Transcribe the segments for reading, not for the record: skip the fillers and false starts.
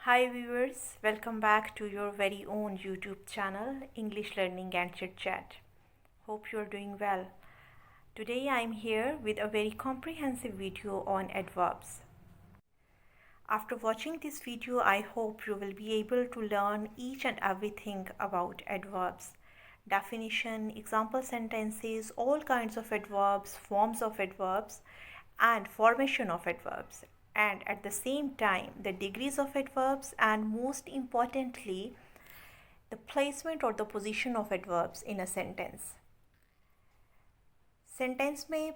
Hi viewers, welcome back to your very own YouTube channel, English Learning and Chit Chat. Hope you're doing well. Today I'm here with a very comprehensive video on adverbs. After watching this video, I hope you will be able to learn each and everything about adverbs. Definition, example sentences, all kinds of adverbs, forms of adverbs, and formation of adverbs, and at the same time the degrees of adverbs, and most importantly the placement or the position of adverbs in a sentence. Sentence में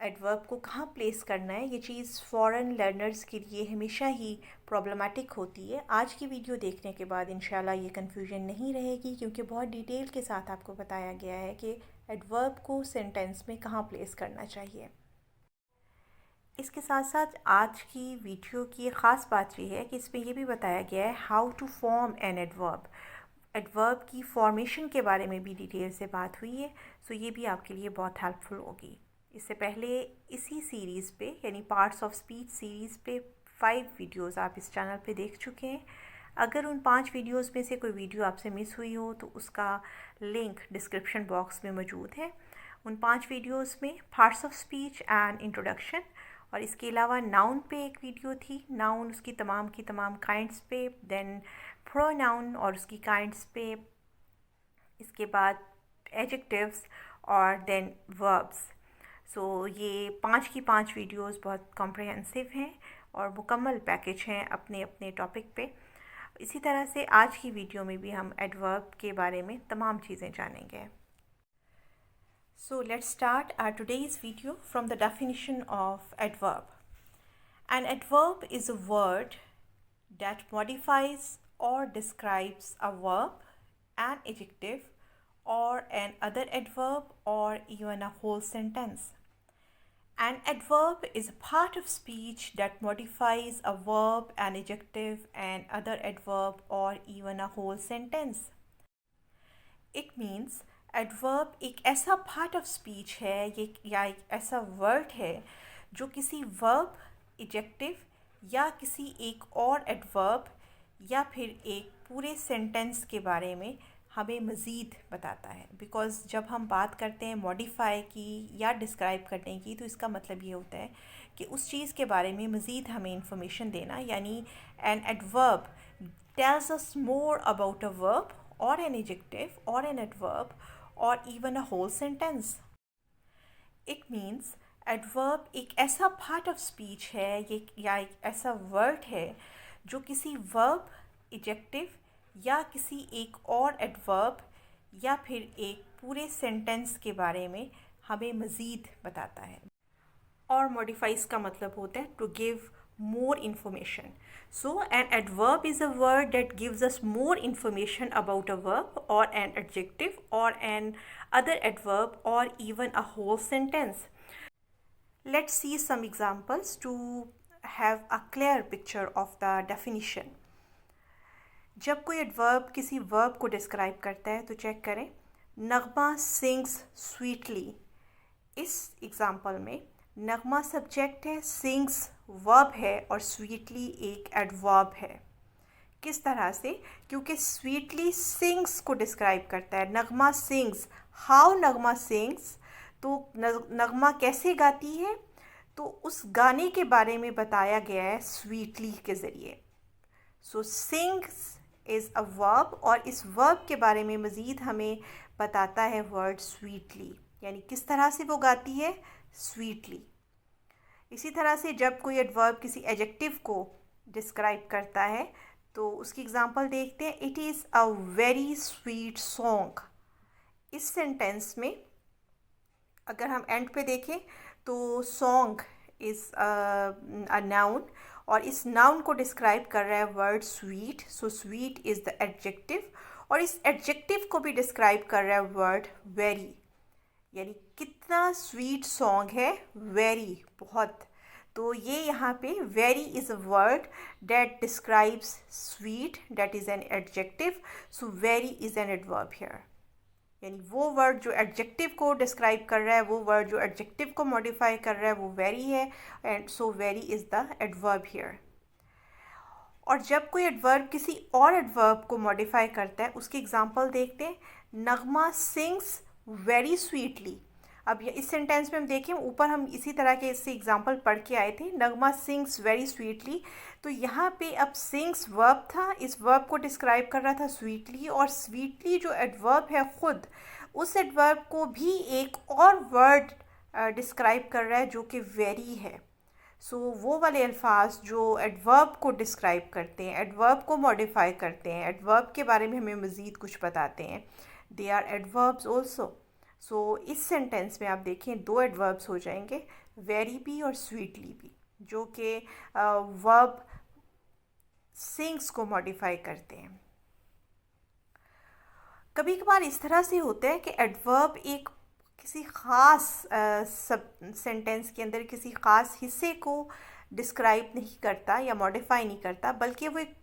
adverb को कहाँ place करना है, ये चीज़ foreign learners के लिए हमेशा ही problematic होती है. आज की वीडियो देखने के बाद इंशाल्लाह ये कन्फ्यूजन नहीं रहेगी, क्योंकि बहुत डिटेल के साथ आपको बताया गया है कि एडवर्ब को सेंटेंस में कहाँ प्लेस करना चाहिए. इसके साथ साथ आज की वीडियो की ख़ास बात ये है कि इसमें ये भी बताया गया है how to form an adverb. Adverb की फॉर्मेशन के बारे में भी डिटेल से बात हुई है, सो ये भी आपके लिए बहुत हेल्पफुल होगी. इससे पहले इसी सीरीज़ पे यानी पार्ट्स ऑफ स्पीच सीरीज़ पे 5 वीडियोस आप इस चैनल पे देख चुके हैं. अगर उन 5 वीडियोस में से कोई वीडियो आपसे मिस हुई हो तो उसका लिंक डिस्क्रिप्शन बॉक्स में मौजूद है. उन 5 वीडियोस में parts of speech and introduction, और इसके अलावा नाउन पे एक वीडियो थी, नाउन उसकी तमाम की तमाम काइंड्स पे, देन प्रोनाउन और उसकी काइंड्स पे, इसके बाद एडजेक्टिव्स और देन वर्ब्स. सो ये 5 की 5 वीडियोस बहुत कॉम्प्रिहेंसिव हैं और मुकम्मल पैकेज हैं अपने अपने टॉपिक पे. इसी तरह से आज की वीडियो में भी हम एडवर्ब के बारे में तमाम चीज़ें जानेंगे. So let's start our today's video from the definition of adverb. An adverb is a word that modifies or describes a verb, an adjective, or an other adverb, or even a whole sentence. An adverb is a part of speech that modifies a verb, an adjective, an other adverb, or even a whole sentence. It means adverb एक ऐसा part of speech है ये या एक ऐसा word है जो किसी वर्ब, एडजेक्टिव या किसी एक और एडवर्ब या फिर एक पूरे सेंटेंस के बारे में हमें मज़ीद बताता है. बिकॉज़ जब हम बात करते हैं मॉडिफाई की या डिस्क्राइब करने की, तो इसका मतलब ये होता है कि उस चीज़ के बारे में मज़ीद हमें इंफॉर्मेशन देना. यानी an adverb tales us more about a verb or an adjective or an adverb or even a whole sentence. It means adverb एक ऐसा part of speech है ये या एक ऐसा word है जो किसी verb, adjective या किसी एक और adverb या फिर एक पूरे sentence के बारे में हमें मज़ीद बताता है. और modifies का मतलब होता है to give more information. So an adverb is a word that gives us more information about a verb or an adjective or an other adverb or even a whole sentence. Let's see some examples to have a clear picture of the definition. जब कोई adverb किसी verb को describe करता है तो check करें. नगमा sings sweetly. इस example में नगमा सब्जेक्ट है, सिंग्स वर्ब है और स्वीटली एक एडवर्ब है. किस तरह से? क्योंकि स्वीटली सिंग्स को डिस्क्राइब करता है. नगमा सिंग्स, हाउ नगमा सिंग्स, तो नगमा कैसे गाती है, तो उस गाने के बारे में बताया गया है स्वीटली के ज़रिए. सो सिंग्स इज़ अ वर्ब और इस वर्ब के बारे में मज़ीद हमें बताता है वर्ड स्वीटली, यानी किस तरह से वो गाती है, स्वीटली. इसी तरह से जब कोई एडवर्ब किसी एडजेक्टिव को डिस्क्राइब करता है तो उसकी एग्जांपल देखते हैं. It is a very sweet song. इस सेंटेंस में अगर हम एंड पे देखें तो सॉन्ग इज़ अ नाउन और इस नाउन को डिस्क्राइब कर रहा है word sweet. So sweet is the adjective और इस एडजेक्टिव को भी डिस्क्राइब कर रहा है वर्ड वेरी, यानी कितना स्वीट सॉन्ग है, वेरी, बहुत. तो ये यहाँ पे very is a word that describes sweet, that is an adjective. So very is an adverb here. यानी वो वर्ड जो एडजेक्टिव को डिस्क्राइब कर रहा है, वो वर्ड जो एडजेक्टिव को मॉडिफाई कर रहा है, वो वेरी है, and so very is the adverb here. और जब कोई एडवर्ब किसी और एडवर्ब को मॉडिफाई करता है, उसके एग्जांपल देखते हैं। नगमा सिंग्स वेरी स्वीटली। अब ये इस सेंटेंस में हम देखें, ऊपर हम इसी तरह के इससे एग्जांपल पढ़ के आए थे, नगमा सिंग्स वेरी स्वीटली। तो यहाँ पे अब सिंग्स वर्ब था, इस वर्ब को डिस्क्राइब कर रहा था स्वीटली, और स्वीटली जो एडवर्ब है ख़ुद, उस एडवर्ब को भी एक और वर्ड डिस्क्राइब कर रहा है जो कि वेरी है। सो वो वाले अल्फाज जो एडवर्ब को डिस्क्राइब करते हैं, एडवर्ब को मॉडिफाई करते हैं, एडवर्ब के बारे में हमें मज़ीद कुछ बताते हैं, दे आर एडवर्ब्स ऑल्सो। सो इस सेंटेंस में आप देखें दो एडवर्ब्स हो जाएंगे, वेरी भी और स्वीटली भी, जो कि वर्ब सिंग्स को मॉडिफाई करते हैं। कभी कभार इस तरह से होता है कि एडवर्ब एक किसी ख़ास सब सेंटेंस के अंदर किसी ख़ास हिस्से को डिस्क्राइब नहीं करता या मॉडिफाई नहीं करता, बल्कि वो एक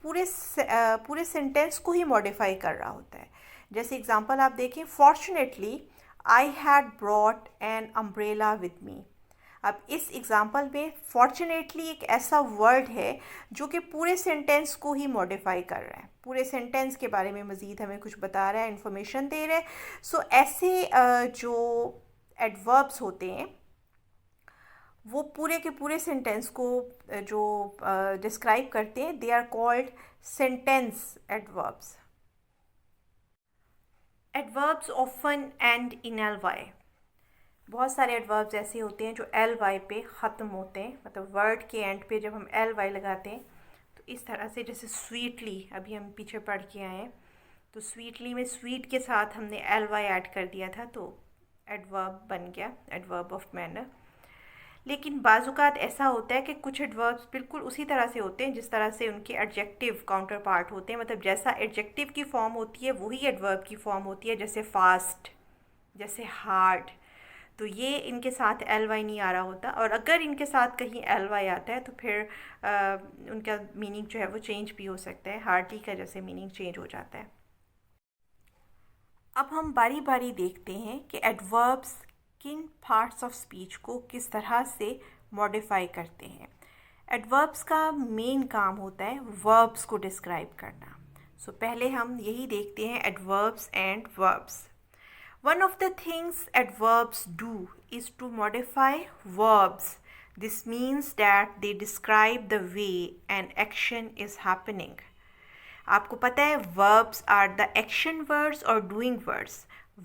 पूरे सेंटेंस को ही मॉडिफाई कर रहा होता है। जैसे एग्जांपल आप देखें, fortunately I had brought an umbrella with me. अब इस एग्जांपल में फॉर्चुनेटली एक ऐसा वर्ड है जो कि पूरे सेंटेंस को ही मॉडिफाई कर रहा है, पूरे सेंटेंस के बारे में मज़ीद हमें कुछ बता रहा है, इन्फॉर्मेशन दे रहा है। सो ऐसे जो एडवर्ब्स होते हैं वो पूरे के पूरे सेंटेंस को जो डिस्क्राइब करते हैं, they are called sentence adverbs. Adverbs often end in L Y. बहुत सारे एडवर्ब्स ऐसे होते हैं जो एल वाई पे ख़त्म होते हैं, मतलब वर्ड के एंड पे जब हम एल वाई लगाते हैं तो इस तरह से, जैसे स्वीटली अभी हम पीछे पढ़ के आए हैं, तो स्वीटली में स्वीट के साथ हमने एल वाई ऐड कर दिया था तो एडवर्ब बन गया, एडवर्ब ऑफ मैनर। लेकिन बाज़ात ऐसा होता है कि कुछ एडवर्ब्स बिल्कुल उसी तरह से होते हैं जिस तरह से उनके एडजेक्टिव काउंटर पार्ट होते हैं, मतलब जैसा एडजेक्टिव की फॉर्म होती है वही एडवर्ब की फॉर्म होती है, जैसे फास्ट, जैसे हार्ड। तो ये इनके साथ एल वाई नहीं आ रहा होता, और अगर इनके साथ कहीं एल वाई आता है तो फिर उनका मीनिंग जो है वो चेंज भी हो सकता है, हार्डली का जैसे मीनिंग चेंज हो जाता है। अब हम बारी बारी देखते हैं कि एडवर्ब्स किन पार्ट्स ऑफ स्पीच को किस तरह से मॉडिफाई करते हैं। एडवर्ब्स का मेन काम होता है वर्ब्स को डिस्क्राइब करना। सो पहले हम यही देखते हैं, adverbs and verbs. One of the things adverbs do is to modify verbs. This means that they describe the way an action is happening. आपको पता है verbs are the action words और doing words.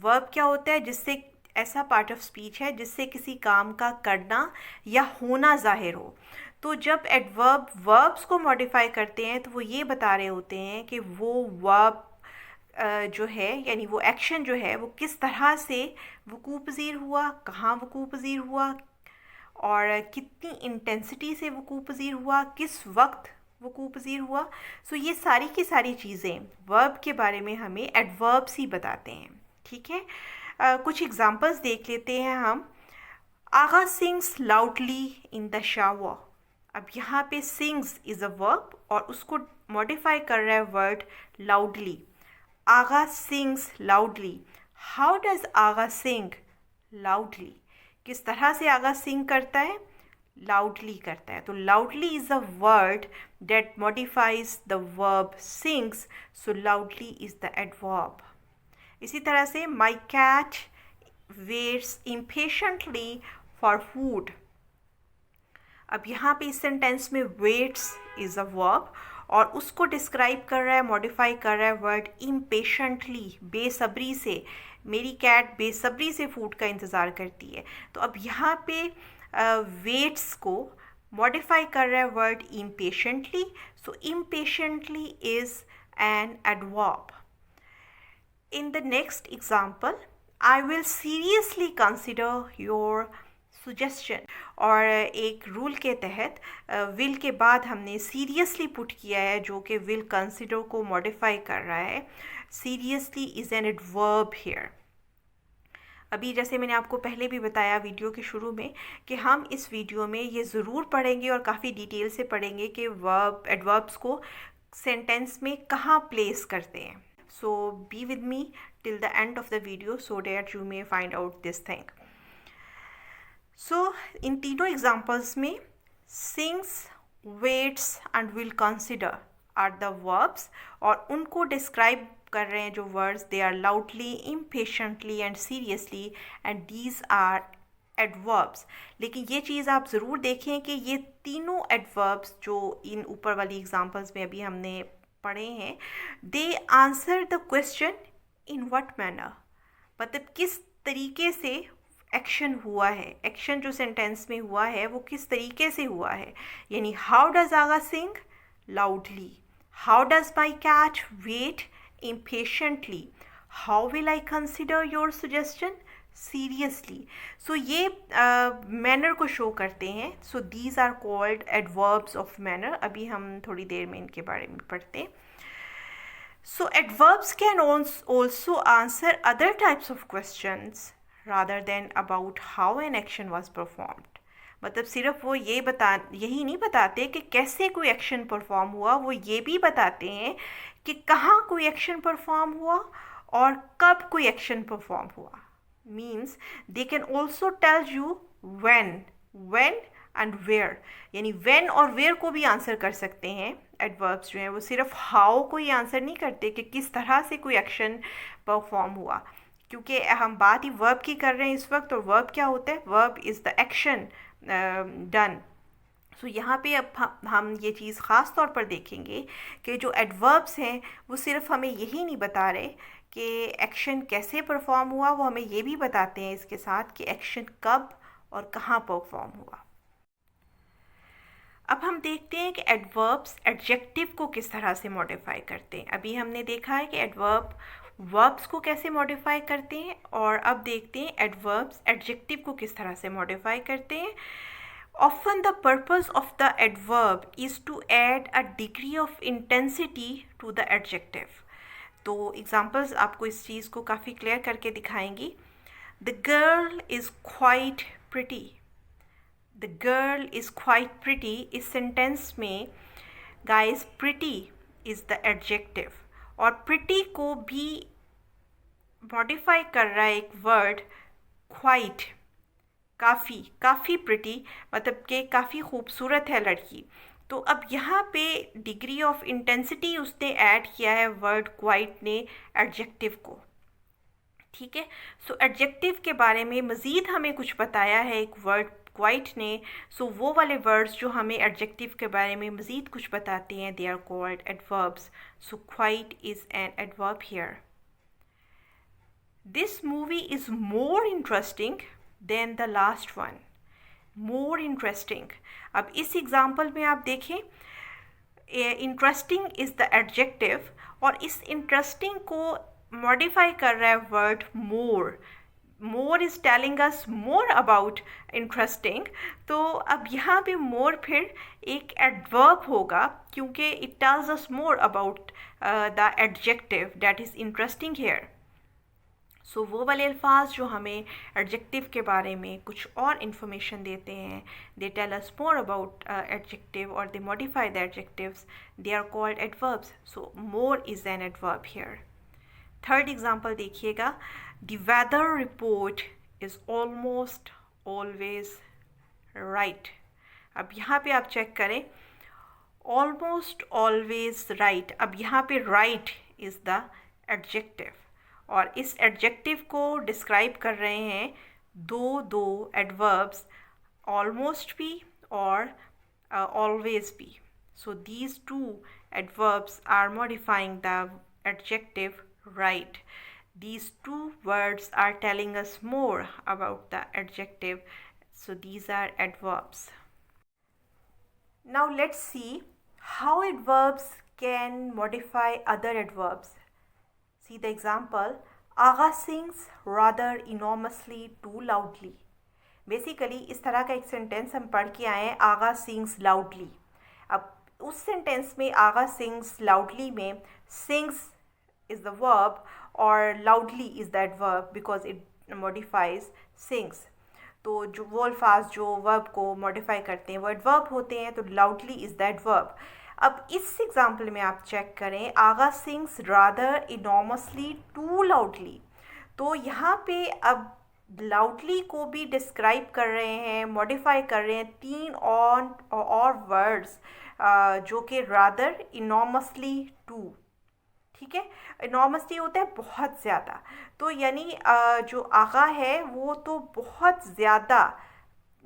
Verb क्या होता है? जिससे ऐसा part of speech है जिससे किसी काम का करना या होना जाहिर हो। तो जब एडवर्ब वर्ब्स को मॉडिफाई करते हैं तो वो ये बता रहे होते हैं कि वो वर्ब जो है, यानी वो एक्शन जो है वो किस तरह से वकूअ पज़ीर हुआ, कहाँ वकूअ पज़ीर हुआ, और कितनी इंटेंसिटी से वकूअ पज़ीर हुआ, किस वक्त वकूअ पज़ीर हुआ। सो ये सारी की सारी चीज़ें वर्ब के बारे में हमें एडवर्ब्स ही बताते हैं। ठीक है, कुछ एग्जांपल्स देख लेते हैं हम। Agha sings loudly in the shower. अब यहाँ पे सिंग्स इज़ अ वर्ब और उसको मॉडिफाई कर रहा है word loudly. Agha sings loudly. How does Agha sing loudly? किस तरह से आगा सिंग करता है? लाउडली करता है। तो loudly is a word that modifies the verb sings, so loudly is the adverb. इसी तरह से my cat waits impatiently for food. अब यहाँ पे इस सेंटेंस में वेट्स इज़ अ वर्ब और उसको डिस्क्राइब कर रहा है, मॉडिफाई कर रहा है वर्ड इम्पेशेंटली, बेसब्री से। मेरी कैट बेसब्री से फूड का इंतज़ार करती है। तो अब यहाँ पे वेट्स को मॉडिफाई कर रहा है word impatiently, so impatiently is an adverb. In the next example, I will seriously consider your suggestion. और एक रूल के तहत will के बाद हमने seriously पुट किया है जो कि will consider को modify कर रहा है। Seriously is an adverb here. अभी जैसे मैंने आपको पहले भी बताया वीडियो के शुरू में कि हम इस वीडियो में ये ज़रूर पढ़ेंगे और काफ़ी डिटेल से पढ़ेंगे कि वर्ब एडवर्ब्स को सेंटेंस में कहाँ प्लेस करते हैं। So be with me till the end of the video so that you may find out this thing. So in तीनों examples में sings, waits and will consider are the verbs, और उनको describe कर रहे हैं जो words, they are loudly, impatiently and seriously, and these are adverbs. लेकिन ये चीज़ आप ज़रूर देखें कि ये तीनों एडवर्ब्स जो इन ऊपर वाली एग्जांपल्स में अभी हमने पढ़े हैं, they answer the question in what manner, मतलब किस तरीके से एक्शन हुआ है, एक्शन जो सेंटेंस में हुआ है वो किस तरीके से हुआ है। यानी how does Agha sing, loudly. How does my cat wait, impatiently. How will I consider your suggestion, seriously. So ये मैनर को शो करते हैं। So these are called adverbs of manner. अभी हम थोड़ी देर में इनके बारे में पढ़ते हैं। So adverbs can also answer other types of questions rather than about how an action was performed. मतलब सिर्फ वो यही नहीं बताते कि कैसे कोई एक्शन परफॉर्म हुआ, वो ये भी बताते हैं कि कहाँ कोई एक्शन परफॉर्म हुआ और कब कोई एक्शन परफॉर्म हुआ। Means they can also tell you when and where. यानी when और where को भी आंसर कर सकते हैं एडवर्ब्स जो हैं। वो सिर्फ how को ही आंसर नहीं करते कि किस तरह से कोई एक्शन परफॉर्म हुआ, क्योंकि हम बात ही वर्ब की कर रहे हैं इस वक्त। और वर्ब क्या होता है? Verb is the action done. So यहाँ पे अब हम ये चीज़ ख़ास तौर पर देखेंगे कि जो एडवर्ब्स हैं वो सिर्फ हमें यही नहीं बता रहे कि एक्शन कैसे परफॉर्म हुआ, वो हमें ये भी बताते हैं इसके साथ कि एक्शन कब और कहाँ परफॉर्म हुआ। अब हम देखते हैं कि एडवर्ब्स एडजेक्टिव को किस तरह से मॉडिफाई करते हैं। अभी हमने देखा है कि एडवर्ब वर्ब्स को कैसे मॉडिफाई करते हैं, और अब देखते हैं एडवर्ब्स एडजेक्टिव को किस तरह से मॉडिफाई करते हैं। Often the purpose of the adverb is to add a degree of intensity to the adjective. तो एग्जाम्पल्स आपको इस चीज़ को काफ़ी क्लियर करके दिखाएंगी। The girl is quite pretty. The girl is quite pretty इस सेंटेंस में guys pretty is the adjective, और pretty को भी मॉडिफाई कर रहा है एक वर्ड quite, काफ़ी प्रिटी, मतलब कि काफ़ी खूबसूरत है लड़की। तो अब यहाँ पे डिग्री ऑफ इंटेंसिटी उसने ऐड किया है वर्ड क्वाइट ने एडजेक्टिव को। ठीक है, सो एडजेक्टिव के बारे में मज़ीद हमें कुछ बताया है एक वर्ड क्वाइट ने। सो वो वाले वर्ड्स जो हमें एडजेक्टिव के बारे में मज़ीद कुछ बताते हैं, they are called adverbs. So quite is an adverb here. This movie is more interesting than the last one. More interesting. अब इस एग्जाम्पल में आप देखें, इंटरेस्टिंग इज़ द एडजेक्टिव, और इस इंटरेस्टिंग को मॉडिफाई कर रहा है word more. More is telling us more about interesting. तो अब यहाँ पे मोर फिर एक एडवर्ब होगा, क्योंकि it tells us more about the adjective that is interesting here. So वो वाले अल्फाज जो हमें एडजेक्टिव के बारे में कुछ और इन्फॉर्मेशन देते हैं, they tell us more about adjective और they modify the adjectives, they are called adverbs. So more is an adverb here. Third example देखिएगा, the weather report is almost always right. अब यहाँ पे आप चेक करें, almost always right. अब यहाँ पे राइट इज़ द एडजेक्टिव, और इस एडजेक्टिव को डिस्क्राइब कर रहे हैं दो एडवर्ब्स, ऑलमोस्ट भी और ऑलवेज भी। So these two adverbs are modifying the adjective right. These two words are telling us more about the adjective, so these are adverbs. Now let's see how adverbs can modify other adverbs. See the example, Agha sings rather enormously too loudly. Basically इस तरह का एक sentence हम पढ़ के आए हैं, आगा sings loudly। अब उस सेंटेंस में आगा sings loudly में sings is the verb और loudly is the adverb because it modifies sings। तो जो वो अल्फाज जो वर्ब को मॉडिफाई करते हैं वो एडवर्ब होते हैं, तो loudly is the adverb। अब इस एग्जाम्पल में आप चेक करें, Agha sings rather enormously too loudly. तो यहाँ पे अब लाउडली को भी डिस्क्राइब कर रहे हैं, मॉडिफाई कर रहे हैं तीन और वर्ड्स जो कि रादर, इनॉर्मसली टू, ठीक है। इनॉर्मसली होता है बहुत ज़्यादा, तो यानी जो आगा है वो तो बहुत ज़्यादा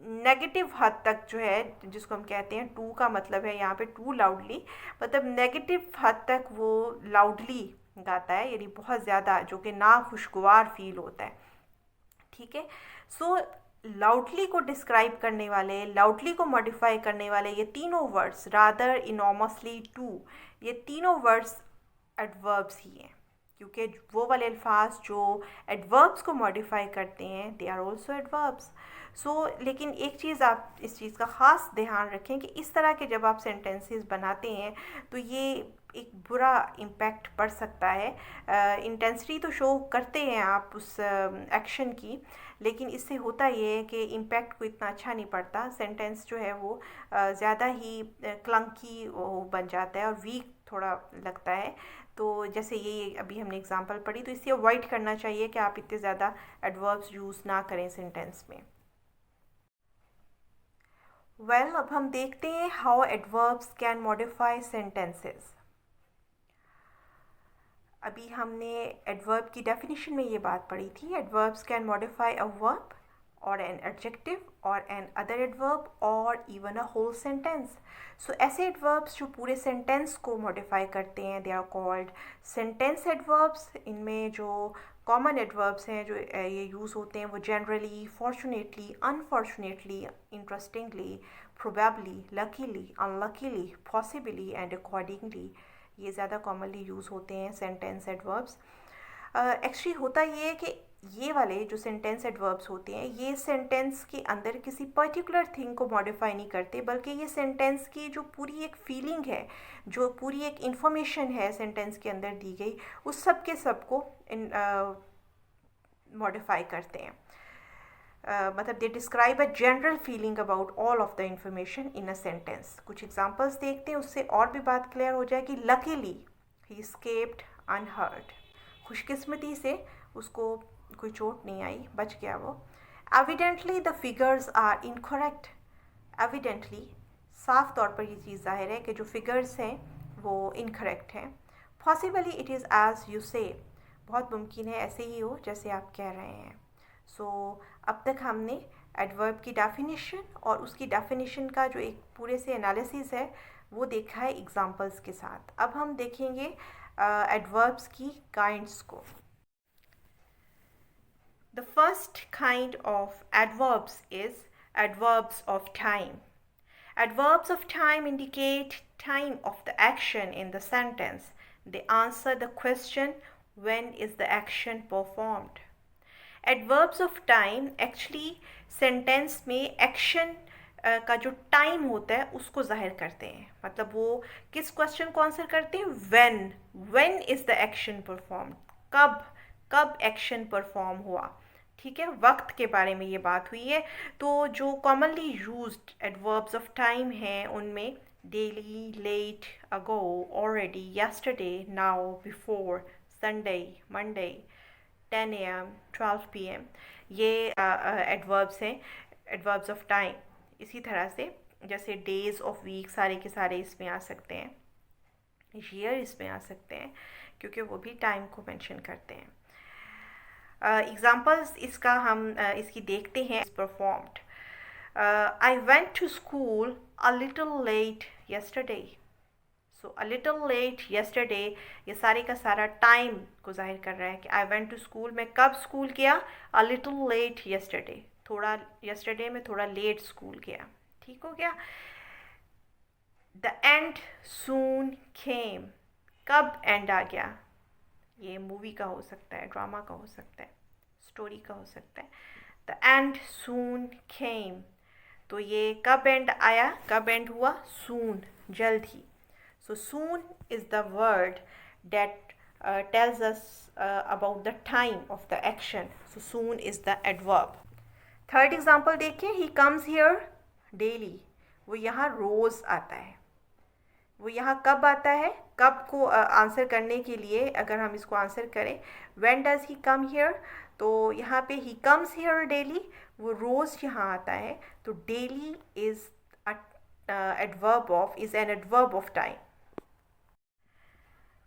नेगेटिव हद तक जो है, जिसको हम कहते हैं टू का मतलब है यहाँ पे टू लाउडली, मतलब नेगेटिव हद तक वो लाउडली गाता है, यानी बहुत ज़्यादा, जो कि ना खुशगवार फील होता है, ठीक है। सो लाउडली को डिस्क्राइब करने वाले, लाउडली को मॉडिफाई करने वाले ये तीनों वर्ड्स, रादर, इनॉर्मसली, टू, ये तीनों वर्ड्स एडवर्ब्स ही हैं, क्योंकि वो वाले अल्फाज जो एडवर्ब्स को मॉडिफाई करते हैं दे आर ऑल्सो एडवर्ब्स। सो लेकिन एक चीज़ आप इस चीज़ का ख़ास ध्यान रखें कि इस तरह के जब आप सेंटेंसेस बनाते हैं तो ये एक बुरा इम्पैक्ट पड़ सकता है। इंटेंसिटी तो शो करते हैं आप उस एक्शन की, लेकिन इससे होता ये है कि इम्पैक्ट को इतना अच्छा नहीं पड़ता, सेंटेंस जो है वो ज़्यादा ही क्लंकी बन जाता है और वीक थोड़ा लगता है। तो जैसे ये अभी हमने एग्जांपल पढ़ी, तो इससे अवॉइड करना चाहिए कि आप इतने ज़्यादा एडवर्ब्स यूज़ ना करें सेंटेंस में। अब हम देखते हैं how adverbs can modify sentences. अभी हमने एडवर्ब की डेफिनेशन में ये बात पढ़ी थी, adverbs can modify a verb और एन एडजेक्टिव और एन अदर एडवर्ब और even a whole sentence. So ऐसे एडवर्ब्स जो पूरे सेंटेंस को मॉडिफाई करते हैं they are called sentence adverbs. इनमें जो कॉमन एडवर्ब्स हैं जो ये यूज़ होते हैं वो generally, fortunately, unfortunately, interestingly, probably, luckily, unluckily, possibly and accordingly, ये ज़्यादा कॉमनली यूज़ होते हैं सेंटेंस एडवर्ब्स। एक्चुअली होता ये है कि ये वाले जो सेंटेंस एडवर्ब्स होते हैं ये सेंटेंस के अंदर किसी पर्टिकुलर थिंग को मॉडिफाई नहीं करते, बल्कि ये सेंटेंस की जो पूरी एक फीलिंग है, जो पूरी एक इंफॉर्मेशन है सेंटेंस के अंदर दी गई, उस सब के सब को मॉडिफाई करते हैं। मतलब they describe a general feeling about all of the information in a sentence. कुछ एग्जांपल्स देखते हैं, उससे और भी बात क्लियर हो जाएगी। लकीली ही स्केप्ड अनहर्ट, खुशकिस्मती से उसको कोई चोट नहीं आई, बच गया वो। Evidently the figures are incorrect, evidently साफ तौर पर ये चीज़ जाहिर है कि जो फिगर्स हैं वो इनकरेक्ट हैं। Possibly it is as you say, बहुत मुमकिन है ऐसे ही हो जैसे आप कह रहे हैं। सो अब तक हमने एडवर्ब की डेफिनेशन और उसकी डेफिनेशन का जो एक पूरे से एनालिसिस है वो देखा है एग्जांपल्स के साथ। अब हम देखेंगे एडवर्ब्स की काइंड्स को। The first kind of adverbs is adverbs of time. Adverbs of time indicate time of the action in the sentence. They answer the question, when is the action performed? Adverbs of time actually sentence में action का जो time होता है उसको जाहिर करते हैं, मतलब वो किस क्वेश्चन को आंसर करते हैं, when is the action perform, कब एक्शन परफॉर्म हुआ, ठीक है, वक्त के बारे में ये बात हुई है। तो जो commonly used adverbs of time हैं उनमें daily, late, ago, already, yesterday, now, before, Sunday, Monday, 10 AM, 12 PM, ये एडवर्ब्स हैं, एडवर्ब्स ऑफ टाइम। इसी तरह से जैसे डेज़ ऑफ वीक सारे के सारे इसमें आ सकते हैं, ईयर इसमें आ सकते हैं, क्योंकि वो भी टाइम को मेंशन करते हैं। एग्जांपल्स इसका हम इसकी देखते हैं। Performed, I went to school a little late yesterday. So a little late yesterday, ये सारे का सारा टाइम को जाहिर कर रहा है कि आई वेंट टू स्कूल, मैं कब स्कूल गया, अ लिटिल लेट यस्टरडे, थोड़ा यस्टरडे में थोड़ा लेट स्कूल गया, ठीक हो गया। द एंड सून केम, कब एंड आ गया, ये मूवी का हो सकता है, ड्रामा का हो सकता है, स्टोरी का हो सकता है। द एंड सून केम, तो ये कब एंड आया, कब एंड हुआ, सून, जल्द ही। So soon is the word that tells us about the time of the action. So soon is the adverb. Third example देखिए, he comes here daily. वो यहाँ रोज़ आता है। वो यहाँ कब आता है, कब को आंसर करने के लिए अगर हम इसको आंसर करें when does he come here, तो यहाँ पे he comes here daily, वो रोज़ यहाँ आता है। तो daily is adverb of is an adverb of time.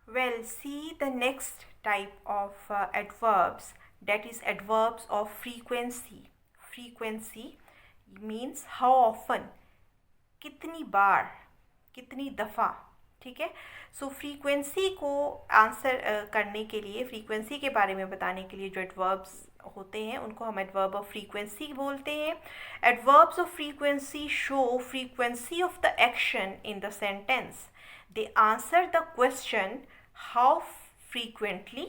Well, see the next type of adverbs, that is adverbs of frequency. Frequency means how often, कितनी बार, कितनी दफ़ा, ठीक है. सो फ्रीक्वेंसी को आंसर करने के लिए, फ्रीक्वेंसी के बारे में बताने के लिए जो एडवर्ब्स होते हैं उनको हम एडवर्ब ऑफ फ्रीक्वेंसी बोलते हैं. Adverbs of frequency show frequency of the action in the sentence. They answer the question how frequently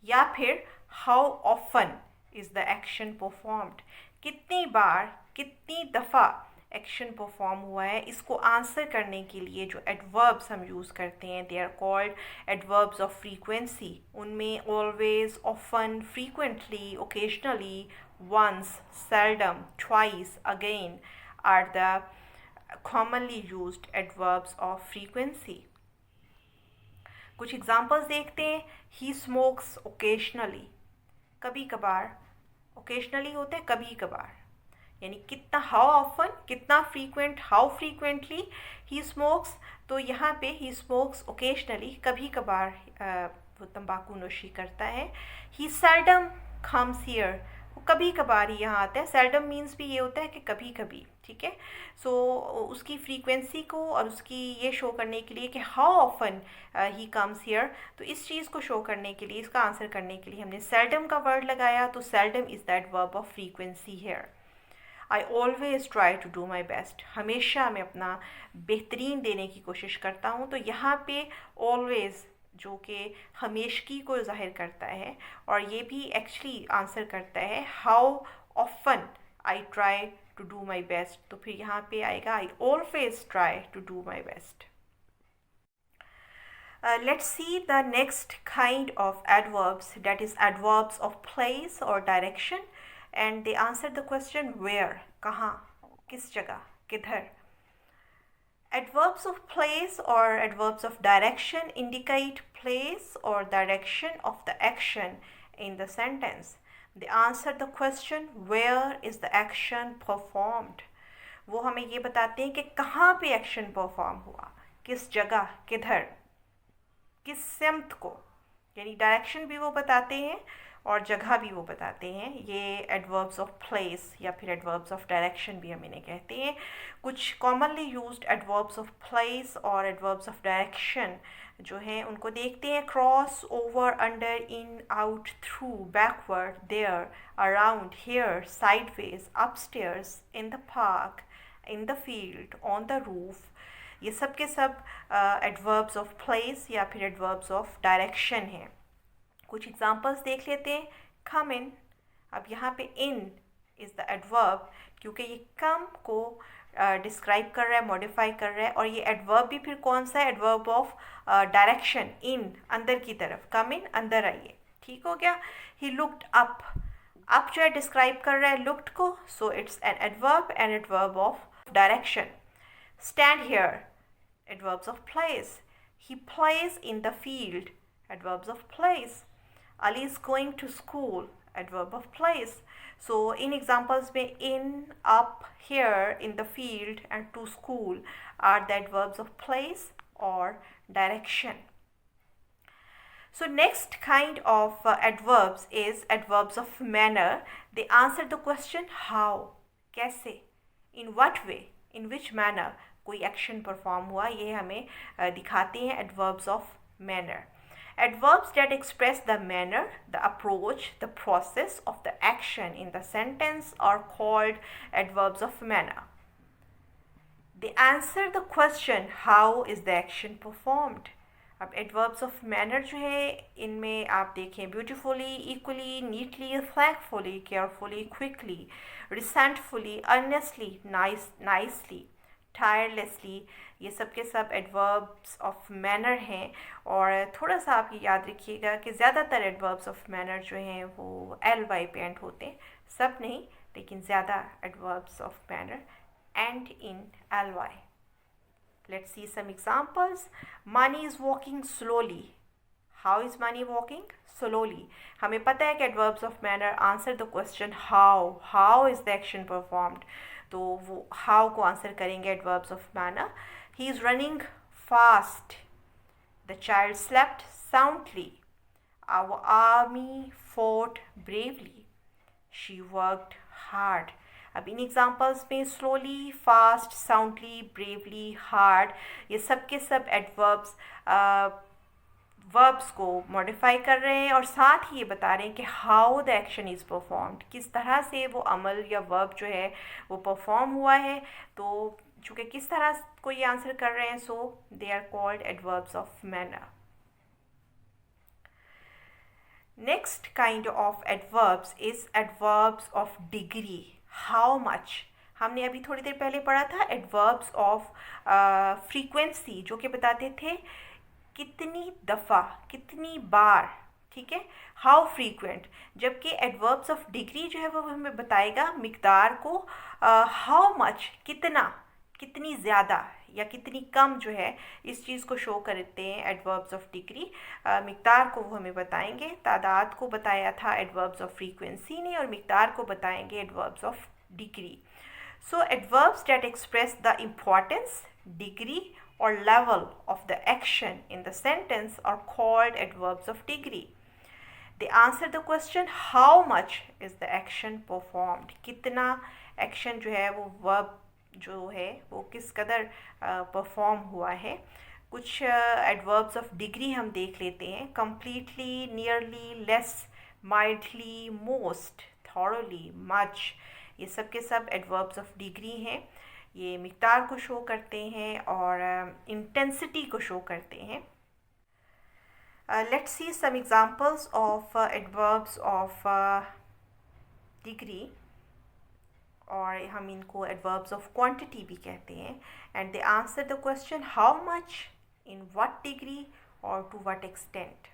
या फिर how often is the action performed. कितनी बार, कितनी दफ़ा एक्शन परफॉर्म हुआ है, इसको आंसर करने के लिए जो एडवर्ब्स हम यूज़ करते हैं they are called adverbs of frequency. उनमें always, often, frequently, occasionally, once, seldom, twice, again are the commonly used adverbs of frequency. कुछ एग्जांपल्स देखते हैं. ही स्मोक्स ओकेजनली, कभी कभार. ओकेजनली होते हैं कभी कभार, यानी कितना, हाउ ऑफन, कितना frequent, how frequently he smokes. तो यहाँ पे ही स्मोक्स ओकेजनली, कभी कभार वो तंबाकू नोशी करता है. ही सेल्डम कम्स हियर, वो कभी कभार ही यहाँ आता है. सेल्डम मीन्स भी ये होता है कि कभी कभी, ठीक है. सो उसकी फ्रीक्वेंसी को और उसकी ये शो करने के लिए कि how often he comes here, तो इस चीज़ को शो करने के लिए, इसका आंसर करने के लिए हमने सेल्डम का वर्ड लगाया. तो seldom is the adverb of frequency here. I always try to do my best, हमेशा मैं अपना बेहतरीन देने की कोशिश करता हूँ. तो यहाँ पे ऑलवेज़ जो कि हमेशगी को ज़ाहिर करता है, और ये भी एक्चुअली आंसर करता है how often I try to do my best. तो फिर यहाँ पे आएगा I always try to do my best. Let's see the next kind of adverbs, that is adverbs of place or direction, and they answer the question where, कहाँ, किस जगह, किधर. Adverbs of place or adverbs of direction indicate place or direction of the action in the sentence. They answer the question where is the action performed. वो हमें ये बताते हैं कि कहाँ पे एक्शन परफॉर्म हुआ, किस जगह, किधर, किस सिमत को, यानी डायरेक्शन भी वो बताते हैं और जगह भी वो बताते हैं. ये एडवर्ब्स ऑफ प्लेस या फिर एडवर्ब्स ऑफ डायरेक्शन भी हम इन्हें कहते हैं. कुछ commonly used adverbs of place और एडवर्ब्स ऑफ डायरेक्शन जो हैं उनको देखते हैं. Cross, over, under, in, out, through, backward, there, around, here, sideways, upstairs, in the park, in the field, on the roof. ये सब के सब एडवर्ब्स ऑफ प्लेस या फिर एडवर्ब्स ऑफ डायरेक्शन हैं. कुछ एग्जांपल्स देख लेते हैं. कम इन, अब यहाँ पे इन इज़ द एडवर्ब क्योंकि ये कम को डिस्क्राइब कर रहा है, मॉडिफाई कर रहा है. और ये एडवर्ब भी फिर कौन सा है, एडवर्ब ऑफ डायरेक्शन, इन, अंदर की तरफ. कम इन, अंदर आइए, ठीक हो गया. ही लुक्ड अप, अप जो है डिस्क्राइब कर रहा है लुक्ड को, so it's an adverb and adverb of direction. Stand here, adverbs of place. He plays in the field, adverbs of place. Ali is going to school, adverb of place. So in examples में in, up, here, in the field and to school are the adverbs of place or direction. So next kind of adverbs is adverbs of manner. They answer the question how, कैसे, in what way, in which manner कोई action perform हुआ, ये हमें दिखाते हैं adverbs of manner. Adverbs that express the manner, the approach, the process of the action in the sentence are called adverbs of manner. They answer the question how is the action performed. अब adverbs of manner जो है इनमें आप देखें beautifully, equally, neatly, thankfully, carefully, quickly, resentfully, earnestly, nicely, tirelessly, ये सब के सब एडवर्ब्स ऑफ मैनर हैं. और थोड़ा सा आप ये याद रखिएगा कि ज़्यादातर एडवर्ब्स ऑफ मैनर जो हैं वो एल वाई पे एंड होते हैं. सब नहीं, लेकिन ज़्यादा adverbs of manner end in L Y. Let's see some examples. Mani is walking slowly. How is Mani walking slowly. हमें पता है कि adverbs of manner answer the question how is the action performed. तो वो हाउ को आंसर करेंगे adverbs of manner. He is running fast. The child slept soundly. Our army fought bravely. She worked hard. अब इन examples में slowly, fast, soundly, bravely, hard, ये सब के सब एडवर्ब्स वर्ब्स को मॉडिफाई कर रहे हैं और साथ ही ये बता रहे हैं कि how the action is performed, किस तरह से वो अमल या वर्ब जो है वो परफॉर्म हुआ है. तो चूँकि किस तरह को ये आंसर कर रहे हैं, so they are called adverbs of manner. Next kind of adverbs is adverbs of degree. How much? हमने अभी थोड़ी देर पहले पढ़ा था adverbs of frequency, जो कि बताते थे कितनी दफ़ा, कितनी बार, ठीक है, हाउ फ्रीक्वेंट. जबकि एडवर्ब्स ऑफ डिग्री जो है वो हमें बताएगा मिकदार को, हाउ मच, कितना, कितनी ज़्यादा या कितनी कम जो है इस चीज़ को शो करते हैं एडवर्ब्स ऑफ डिग्री. मिकदार को वो हमें बताएंगे. तादाद को बताया था एडवर्ब्स ऑफ फ्रीक्वेंसी ने और मिकदार को बताएंगे adverbs of degree. So adverbs that express the importance, degree or level of the action in the sentence are called adverbs of degree. They answer the question how much is the action performed. कितना action जो है वो verb जो है वो किस कदर perform हुआ है. कुछ एडवर्ब्स ऑफ डिग्री हम देख लेते हैं. completely, nearly, less, mildly, most, thoroughly, much, ये सब के सब एडवर्ब्स ऑफ डिग्री हैं. ये मिकदार को शो करते हैं और इंटेंसिटी को शो करते हैं. Let's see some examples of adverbs of degree, और हम इनको एडवर्ब्स ऑफ क्वांटिटी भी कहते हैं. And they answer the question how much, in what degree और टू व्हाट एक्सटेंट.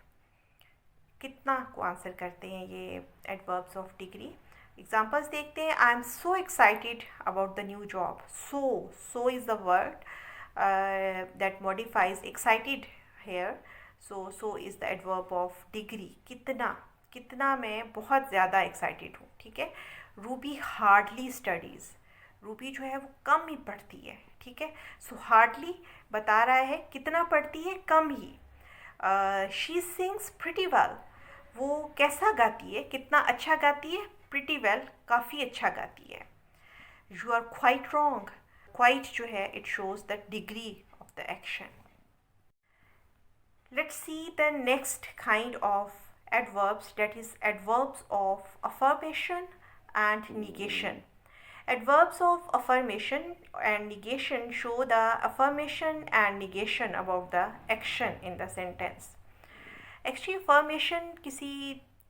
कितना को आंसर करते हैं ये एडवर्ब्स ऑफ डिग्री. एग्जाम्पल्स देखते हैं. I am so excited about the new job. So is the word that modifies excited here. So is the adverb of degree. कितना मैं बहुत ज़्यादा एक्साइटेड हूँ, ठीक है. Ruby hardly studies. रूबी जो है वो कम ही पढ़ती है, ठीक है. सो हार्डली बता रहा है कितना पढ़ती है, कम ही. She sings pretty well. वो कैसा गाती है, कितना अच्छा गाती है. प्रिटी वेल काफ़ी अच्छा गाती है. You are quite wrong. Quite जो है it shows the degree of the action. Let's see the next kind of adverbs, that is adverbs of affirmation and negation. Adverbs of affirmation and negation show the affirmation and negation about the action in the sentence. Actually affirmation किसी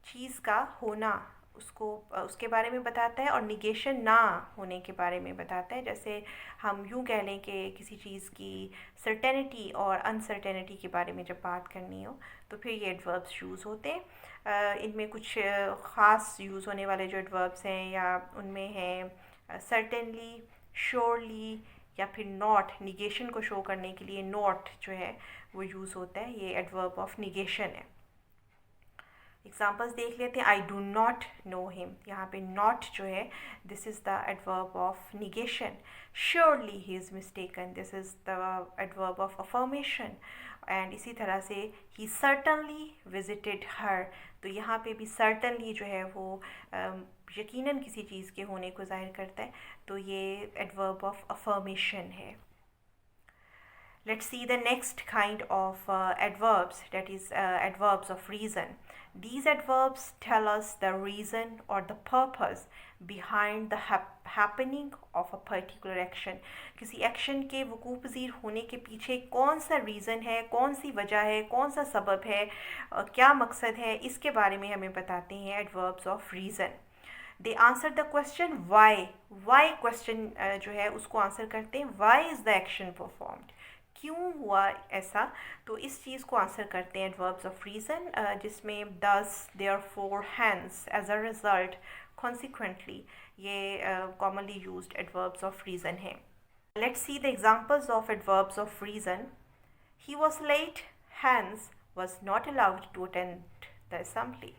चीज़ का होना उसको उसके बारे में बताता है और निगेशन ना होने के बारे में बताता है. जैसे हम यूँ कह लें कि किसी चीज़ की सर्टेनिटी और अनसर्टेनिटी के बारे में जब बात करनी हो तो फिर ये एडवर्ब्स यूज़ होते हैं. इनमें कुछ ख़ास यूज़ होने वाले जो एडवर्ब्स हैं या उनमें हैं सर्टेनली, श्योरली या फिर नॉट. निगेशन को शो करने के लिए नॉट जो है वो यूज़ होता है. ये एडवर्ब ऑफ निगेशन है. एग्जाम्पल्स देख लेते हैं. I do not know him. यहाँ पे नॉट जो है this is the adverb of negation. Surely he is mistaken. This is the adverb of affirmation. And इसी तरह से ही सर्टनली विजिटेड हर. तो यहाँ पे भी सर्टनली जो है वो यकीनन किसी चीज़ के होने को जाहिर करता है. तो ये एडवर्ब ऑफ अफर्मेशन है. Let's see the next kind of adverbs, that is adverbs of reason. These adverbs tell us the reason or the purpose behind the happening of a particular action. किसी action के वकूफ़ पज़ीर होने के पीछे कौन सा reason है, कौन सी वजह है, कौन सा सबब है, क्या मकसद है, इसके बारे में हमें बताते हैं adverbs of reason. They answer the question why question जो है उसको आंसर करते हैं. Why is the action performed? क्यों हुआ ऐसा. तो इस चीज़ को आंसर करते हैं एडवर्ब्स ऑफ रीज़न, जिसमें thus, therefore, hence, as a result, consequently, ये commonly used adverbs of reason हैं. Let's see the examples of adverbs of reason. He was late, hence was not allowed to attend the assembly.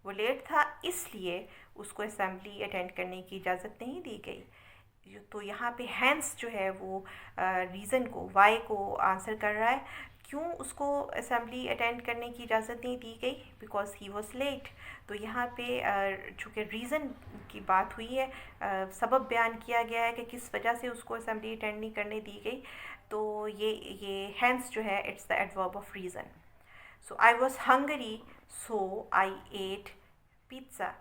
वो late था इसलिए उसको assembly attend करने की इजाज़त नहीं दी गई. तो यहाँ पे हैंस जो है वो रीज़न को, वाई को आंसर कर रहा है। क्यों उसको असेंबली अटेंड करने की इजाज़त नहीं दी गई? Because he was late. तो यहाँ पे चूँकि रीज़न की बात हुई है, सबब बयान किया गया है कि किस वजह से उसको असेंबली अटेंड नहीं करने दी गई, तो ये हैंस जो है it's the adverb of reason. So I was hungry, so I ate pizza.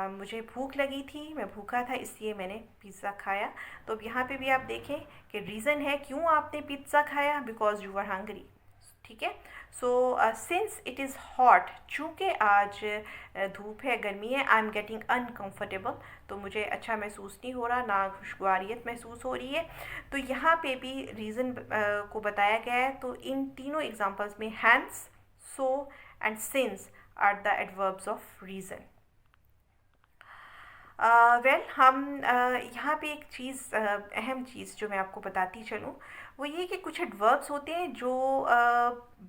मुझे भूख लगी थी, मैं भूखा था इसलिए मैंने पिज़्ज़ा खाया। तो अब यहाँ पे भी आप देखें कि रीज़न है क्यों आपने पिज़्ज़ा खाया, बिकॉज यू आर हंगरी। ठीक है। So since it is hot, चूँकि आज धूप है, गर्मी है, आई एम गेटिंग अनकम्फर्टेबल, तो मुझे अच्छा महसूस नहीं हो रहा, ना खुशगवारियत महसूस हो रही है। तो यहाँ पे भी रीज़न को बताया गया है। तो इन तीनों एग्जांपल्स में hence, so and since are the adverbs of reason. हम यहाँ पे एक चीज़, अहम चीज़ जो मैं आपको बताती चलूँ, वो ये कि कुछ एडवर्ब्स होते हैं जो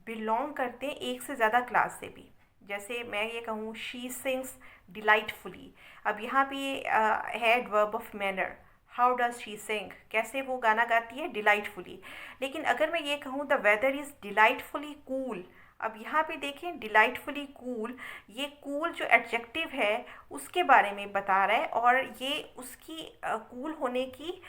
बिलोंग करते हैं एक से ज़्यादा क्लास से भी। जैसे मैं ये कहूँ शी सिंग्स डिलाइटफुली, अब यहाँ पे है adverb of manner. How does she सिंग, कैसे वो गाना गाती है? डिलाइटफुली। लेकिन अगर मैं ये कहूँ the weather is delightfully cool, अब यहाँ पे देखें डिलाइटफुली कूल, ये कूल जो एडजेक्टिव है उसके बारे में बता रहा है, और ये उसकी कूल होने की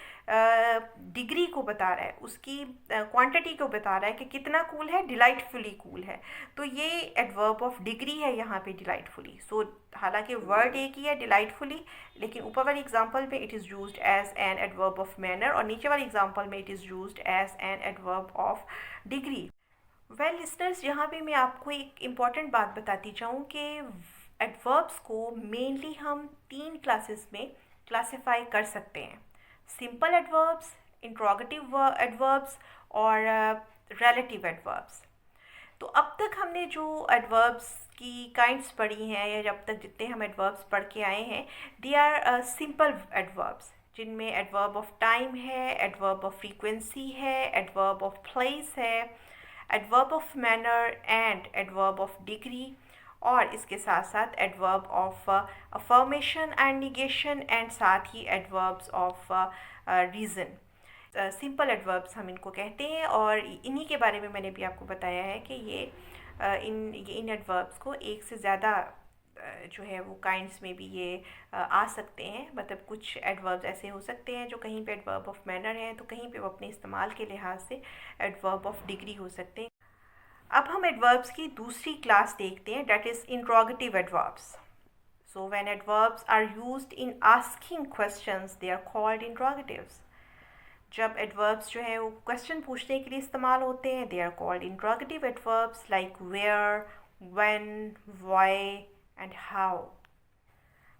डिग्री को बता रहा है, उसकी क्वांटिटी को बता रहा है कि कितना कूल है, डिलाइटफुली कूल है। तो ये एडवर्ब ऑफ डिग्री है यहाँ पे डिलाइटफुली। सो हालांकि वर्ड एक ही है डिलाइटफुली, लेकिन ऊपर वाली एग्जांपल में it is used as an adverb of manner, और नीचे वाली एग्जांपल में it is used as an adverb of degree. Well listeners, यहाँ पे मैं आपको एक इम्पॉर्टेंट बात बताती चाहूँ कि एडवर्ब्स को मेनली हम 3 क्लासेस में क्लासिफाई कर सकते हैं: सिंपल एडवर्ब्स, इंट्रोगेटिव एडवर्ब्स और रिलेटिव एडवर्ब्स। तो अब तक हमने जो एडवर्ब्स की काइंड्स पढ़ी हैं, या जब तक जितने हम एडवर्ब्स पढ़ के आए हैं, दे आर सिंपल एडवर्ब्स, जिनमें एडवर्ब ऑफ टाइम है, एडवर्ब ऑफ फ्रीक्वेंसी है, एडवर्ब ऑफ प्लेस है, adverb of manner and adverb of degree, और इसके साथ साथ adverb of affirmation and negation, and साथ ही adverbs of reason. Simple adverbs हम इनको कहते हैं, और इन्हीं के बारे में मैंने भी आपको बताया है कि ये इन एडवर्ब्स को एक से ज़्यादा जो है वो काइंड्स में भी ये आ सकते हैं। मतलब कुछ एडवर्ब्स ऐसे हो सकते हैं जो कहीं पे एडवर्ब ऑफ मैनर हैं, तो कहीं पे वो अपने इस्तेमाल के लिहाज से एडवर्ब ऑफ डिग्री हो सकते हैं। अब हम एडवर्ब्स की दूसरी क्लास देखते हैं, that is interrogative adverbs. So when adverbs are used in asking questions, they are called interrogatives. जब एडवर्ब्स जो है वो क्वेश्चन पूछने के लिए इस्तेमाल होते हैं, they are called interrogative adverbs like where, when, why and how.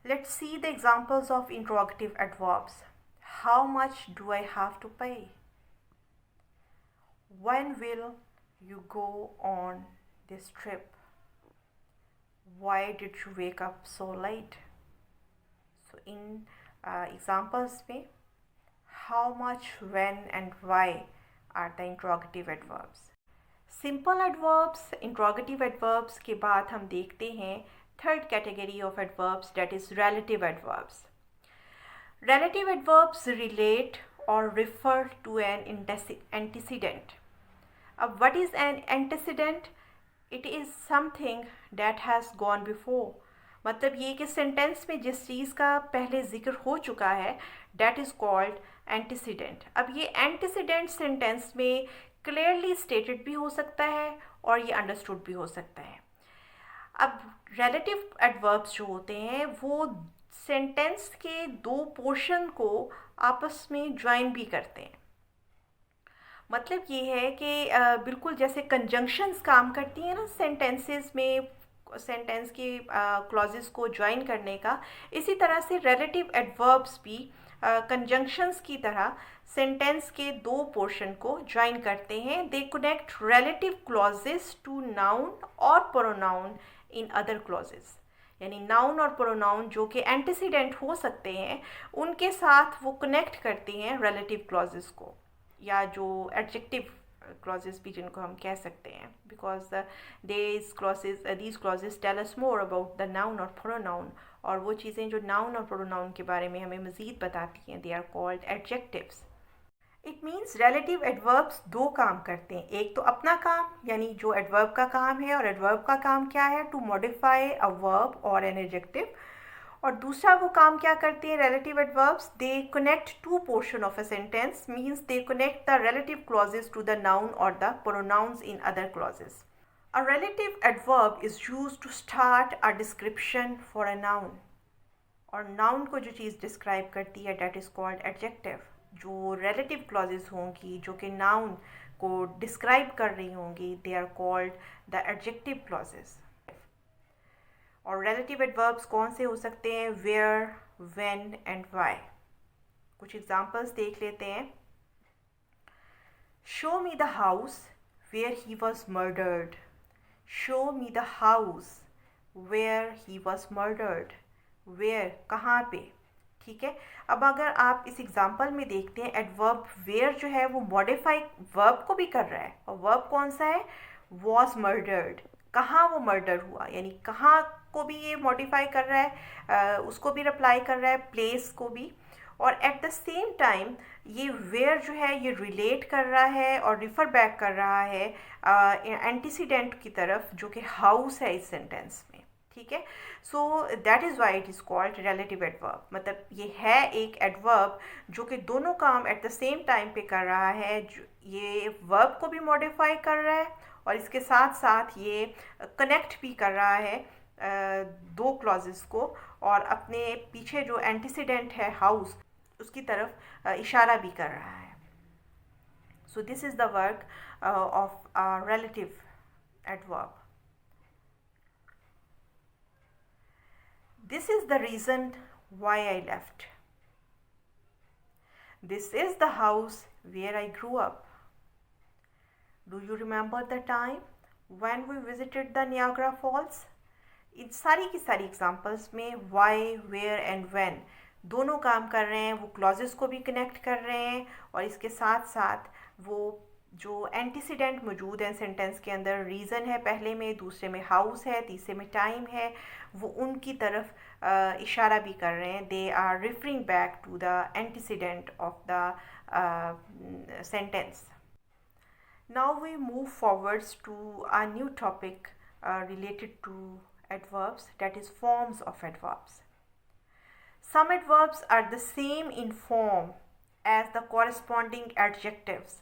Let's see the examples of interrogative adverbs. How much do I have to pay? When will you go on this trip? Why did you wake up so late? So in examples में how much, when and why are the interrogative adverbs. Simple adverbs, interrogative adverbs के बाद हम देखते हैं third category of adverbs, that is relative adverbs. Relative adverbs relate और refer to N antecedent. अब what is an antecedent? It is something that has gone before. मतलब ये कि सेंटेंस में जिस चीज़ का पहले जिक्र हो चुका है, दैट इज़ कॉल्ड एंटीसीडेंट. अब ये एंटीसीडेंट सेंटेंस में क्लियरली स्टेटेड भी हो सकता है और ये अंडरस्टूड भी हो सकता है. अब रिलेटिव एडवर्ब्स जो होते हैं वो सेंटेंस के दो पोर्शन को आपस में ज्वाइन भी करते हैं. मतलब ये है कि बिल्कुल जैसे कंजंक्शंस काम करती हैं ना सेंटेंसेस में, सेंटेंस के क्लॉजेस को ज्वाइन करने का, इसी तरह से रिलेटिव एडवर्ब्स भी कंजंक्शंस की तरह सेंटेंस के दो पोर्शन को ज्वाइन करते हैं. They connect relative clauses to noun और प्रोनाउन इन अदर क्लॉजेस. यानी नाउन और प्रोनाउन जो कि एंटीसीडेंट हो सकते हैं, उनके साथ वो कनेक्ट करते हैं रिलेटिव क्लॉजेस को, या जो एडजेक्टिव क्लॉजेस भी जिनको हम कह सकते हैं, because these clauses tell us more about the noun or pronoun और वो चीज़ें जो नाउन और प्रोनाउन के बारे में हमें मज़ीद बताती हैं, they are called adjectives. It means relative adverbs दो काम करते हैं, एक तो अपना काम यानी जो एडवर्ब का काम है, और एडवर्ब का काम क्या है, टू मॉडिफाई अ वर्ब और एन एडजेक्टिव। और दूसरा वो काम क्या करते हैं relative adverbs, they connect two portion of a sentence, means they connect the relative clauses to the noun और the pronouns in other clauses. A relative adverb is used to start a description for a noun. और noun को जो चीज़ describe करती है that is called adjective. जो relative clauses होंगी जो कि नाउन को डिस्क्राइब कर रही होंगी, they are called the adjective clauses. और रिलेटिव एडवर्ब्स कौन से हो सकते हैं, वेयर, व्हेन एंड व्हाई। कुछ एग्जांपल्स देख लेते हैं। Show me the house where he was murdered. Show me the house where he was murdered. Where कहाँ पे, ठीक है। अब अगर आप इस एग्जांपल में देखते हैं, एडवर्ब वेयर जो है वो मॉडिफाई वर्ब को भी कर रहा है, और वर्ब कौन सा है, was murdered। कहाँ वो मर्डर हुआ, यानी कहाँ को भी ये मॉडिफाई कर रहा है, उसको भी रिप्लाई कर रहा है, प्लेस को भी। और एट द सेम टाइम ये वेयर जो है ये रिलेट कर रहा है और रिफ़र बैक कर रहा है एंटीसीडेंट की तरफ, जो कि हाउस है इस सेंटेंस में, ठीक है। So that is why it is called relative adverb. मतलब ये है एक एडवर्ब जो कि दोनों काम एट द सेम टाइम पे कर रहा है, जो ये वर्ब को भी मॉडिफाई कर रहा है और इसके साथ साथ ये कनेक्ट भी कर रहा है दो क्लॉजेस को, और अपने पीछे जो एंटीसीडेंट है हाउस उसकी तरफ इशारा भी कर रहा है। So this is the work of relative adverb. This is the reason why I left. This is the house where I grew up. Do you remember the time when we visited the Niagara Falls? इन सारी की सारी examples में why, where and when दोनों काम कर रहे हैं, वो क्लॉजेस को भी कनेक्ट कर रहे हैं, और इसके साथ साथ वो जो एंटीसीडेंट मौजूद है सेंटेंस के अंदर, रीज़न है पहले में, दूसरे में हाउस है, तीसरे में टाइम है, वो उनकी तरफ इशारा भी कर रहे हैं। They are referring back to the antecedent of the sentence. Now we move forwards to a new topic related to adverbs, that is forms of adverbs. Some adverbs are the same in form as the corresponding adjectives.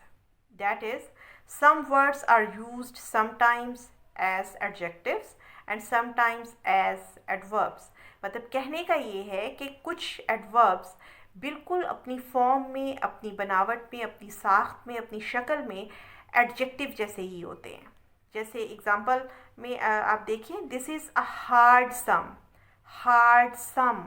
That is, some words are used sometimes as adjectives and sometimes as adverbs. मतलब कहने का ये है कि कुछ adverbs बिल्कुल अपनी form में, अपनी बनावट में, अपनी साख्त में, अपनी शक्ल में adjective जैसे ही होते हैं। जैसे एग्जाम्पल में आप देखिए, this is a hard sum. Hard sum,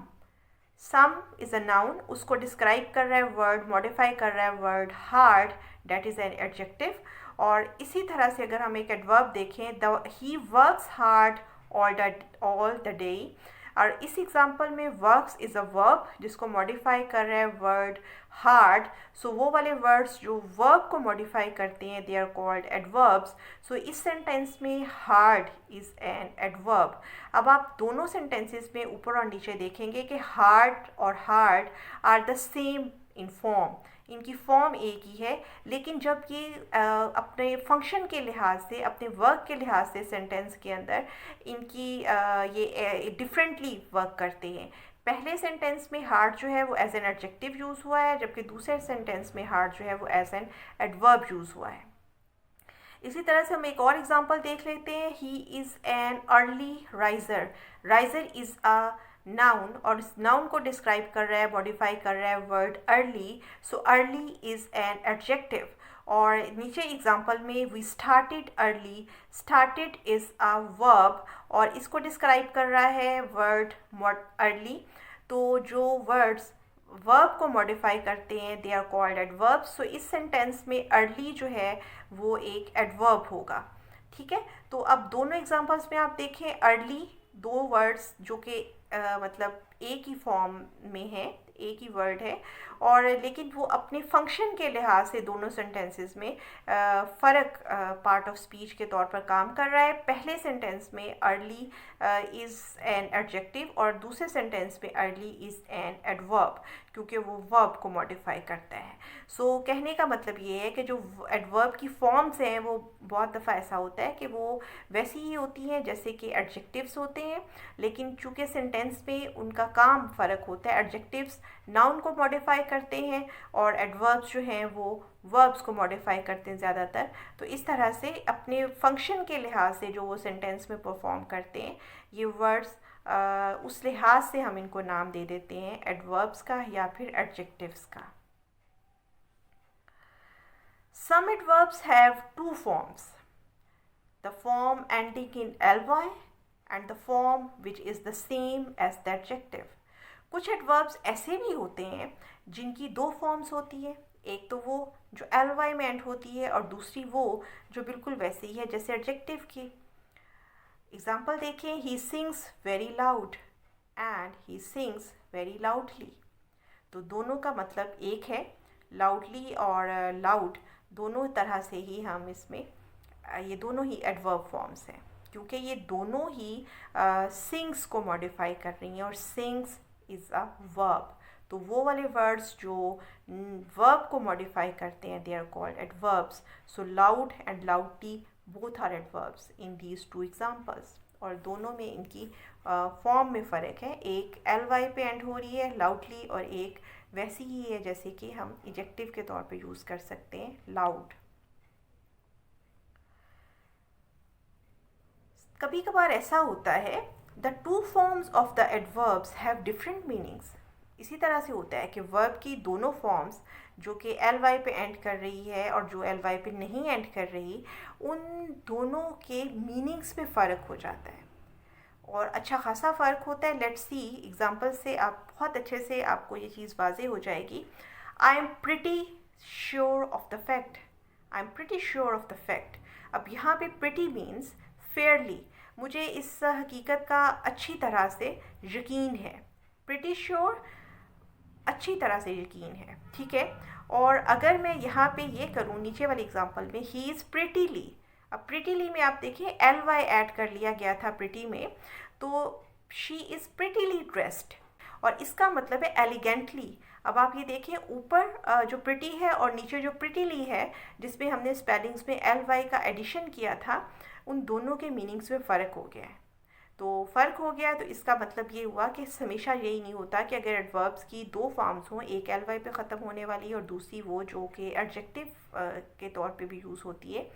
sum is a noun, उसको डिस्क्राइब कर रहा है वर्ड, मॉडिफाई कर रहा है word hard, that is an adjective. और इसी तरह से अगर हम एक एडवर्ब देखें, the he works hard all the day, और इस एग्जांपल में वर्क्स इज़ अ वर्ब जिसको मॉडिफाई कर रहा है वर्ड हार्ड। सो वो वाले वर्ड्स जो वर्ब को मॉडिफाई करते हैं, दे आर कॉल्ड एडवर्ब्स। सो इस सेंटेंस में हार्ड इज़ एन एडवर्ब। अब आप दोनों सेंटेंसेस में ऊपर और नीचे देखेंगे कि हार्ड और hard are the same in form, इनकी फॉर्म एक ही है, लेकिन जब ये अपने फंक्शन के लिहाज से, अपने वर्क के लिहाज से सेंटेंस के अंदर इनकी ये डिफरेंटली वर्क करते हैं। पहले सेंटेंस में हार्ड जो है वो एज एन एडजेक्टिव यूज़ हुआ है, जबकि दूसरे सेंटेंस में हार्ड जो है वो एज एन एडवर्ब यूज़ हुआ है। इसी तरह से हम एक और एग्जांपल देख लेते हैं। He is an early riser. Riser is a noun, और इस नाउन को डिस्क्राइब कर रहा है, मॉडिफाई कर रहा है word early. So early is an adjective. और नीचे एग्जांपल में we started early, started is a verb, और इसको डिस्क्राइब कर रहा है वर्ड अर्ली। तो जो वर्ड्स वर्ब को मॉडिफाई करते हैं, दे आर कॉल्ड एडवर्ब्स। सो इस सेंटेंस में अर्ली जो है वो एक एडवर्ब होगा, ठीक है। तो अब दोनों एग्जांपल्स में आप देखें, अर्ली दो वर्ड्स जो कि मतलब एक ही फॉर्म में है, एक ही वर्ड है, और लेकिन वो अपने फंक्शन के लिहाज से दोनों सेंटेंसेस में फ़र्क पार्ट ऑफ स्पीच के तौर पर काम कर रहा है। पहले सेंटेंस में अर्ली इज़ एन एडजेक्टिव और दूसरे सेंटेंस में अर्ली इज़ एन एडवर्ब, क्योंकि वो वर्ब को मॉडिफाई करता है। सो कहने का मतलब ये है कि जो एडवर्ब की फॉर्म्स हैं वो बहुत दफ़ा ऐसा होता है कि वो वैसी ही होती हैं जैसे कि एडजेक्टिव्स होते हैं, लेकिन चूँकि सेंटेंस में उनका काम फ़र्क होता है। एडजेक्टिव्स नाउन को मॉडिफाई करते हैं और एडवर्ब्स जो हैं वो वर्ब्स को मॉडिफाई करते हैं ज़्यादातर। तो इस तरह से अपने फंक्शन के लिहाज से जो वो सेंटेंस में परफॉर्म करते हैं, ये वर्ड्स उस लिहाज से हम इनको नाम दे देते हैं एडवर्ब्स का या फिर एडजेक्टिव्स का। Some adverbs have two forms, the form ending in ly and the form which is the same as the adjective. कुछ एडवर्ब्स ऐसे भी होते हैं जिनकी दो फॉर्म्स होती है, एक तो वो जो ly में एंड होती है और दूसरी वो जो बिल्कुल वैसे ही है जैसे एडजेक्टिव की। एग्जाम्पल देखें, he sings very loud and he sings very loudly। तो दोनों का मतलब एक है, loudly और loud दोनों तरह से ही हम इसमें ये दोनों ही एडवर्ब फॉर्म्स हैं, क्योंकि ये दोनों ही सिंग्स को मॉडिफाई कर रही हैं और सिंग्स इज़ अ वर्ब। तो वो वाले वर्ड्स जो वर्ब को मॉडिफाई करते हैं they are called adverbs. So loud and loudly both are adverbs in these two examples, और दोनों में इनकी फॉर्म में फ़र्क है। एक ly पे एंड हो रही है लाउडली और एक वैसी ही है जैसे कि हम एडजेक्टिव के तौर पे यूज़ कर सकते हैं लाउड। कभी कभार ऐसा होता है the two forms of the adverbs have different meanings. इसी तरह से होता है कि वर्ब की दोनों फॉर्म्स जो कि ly पे एंड कर रही है और जो ly पे नहीं एंड कर रही, उन दोनों के मीनिंग्स में फ़र्क हो जाता है और अच्छा खासा फ़र्क होता है। लेट्स सी एग्जांपल से आप बहुत अच्छे से आपको ये चीज़ वाज़ेह हो जाएगी। I am pretty sure of the fact, I am pretty sure of the fact. अब यहाँ पे प्रिटी मीन्स फेयरली, मुझे इस हकीकत का अच्छी तरह से यकीन है। प्रिटी श्योर अच्छी तरह से यकीन है, ठीक है। और अगर मैं यहाँ पे ये करूँ नीचे वाले एग्जांपल में, ही इज़ प्रिटीली। अब प्रिटीली में आप देखिए ly ऐड कर लिया गया था प्रिटी में, तो शी इज़ प्रिटीली ड्रेस्ड और इसका मतलब है एलिगेंटली। अब आप ये देखिए ऊपर जो प्रिटी है और नीचे जो प्रिटीली है जिसमें हमने स्पेलिंग्स में ly का एडिशन किया था, उन दोनों के मीनिंग्स में फ़र्क हो गया है। तो फ़र्क हो गया तो इसका मतलब ये हुआ कि हमेशा यही नहीं होता कि अगर एडवर्ब्स की दो फॉर्म्स हों, एक ly पे ख़त्म होने वाली और दूसरी वो जो कि एडजेक्टिव के तौर पे भी यूज़ होती है,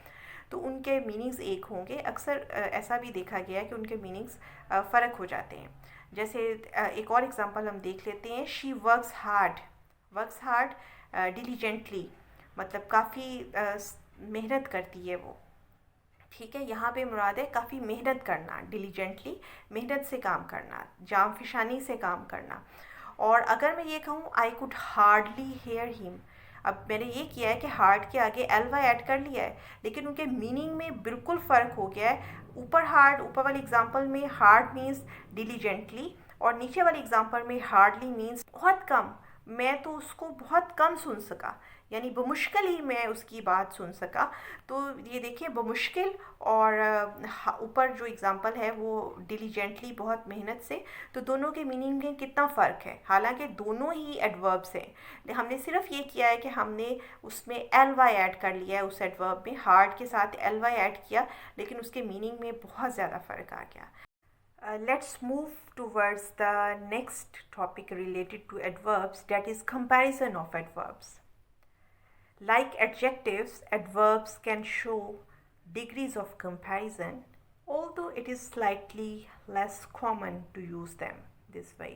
तो उनके मीनिंग्स एक होंगे। अक्सर ऐसा भी देखा गया है कि उनके मीनिंग्स फ़र्क हो जाते हैं। जैसे एक और एग्जांपल हम देख लेते हैं, शी वर्क्स हार्ड डिलीजेंटली, मतलब काफ़ी मेहनत करती है वो, ठीक है। यहाँ पे मुराद है काफ़ी मेहनत करना, डिलीजेंटली मेहनत से काम करना, जाम फिशानी से काम करना। और अगर मैं ये कहूँ I could hardly hair him, अब मैंने ये किया है कि हार्ड के आगे ly ऐड कर लिया है, लेकिन उनके मीनिंग में बिल्कुल फ़र्क हो गया है। ऊपर वाले एग्जांपल में हार्ड मीन्स डिलीजेंटली और नीचे वाले एग्जांपल में हार्डली मीन्स बहुत कम, मैं तो उसको बहुत कम सुन सका, यानी बमुश्किल ही मैं उसकी बात सुन सका। तो ये देखिए बमुश्किल और ऊपर जो एग्जांपल है वो डिलीजेंटली बहुत मेहनत से, तो दोनों के मीनिंग में कितना फ़र्क है। हालांकि दोनों ही एडवर्ब्स हैं, हमने सिर्फ ये किया है कि हमने उसमें ly ऐड कर लिया है, उस एडवर्ब में हार्ड के साथ ly ऐड किया, लेकिन उसके मीनिंग में बहुत ज़्यादा फ़र्क आ गया। Let's move towards the next topic related to adverbs, that is comparison of adverbs. Like adjectives, adverbs can show degrees of comparison, although it is slightly less common to use them this way.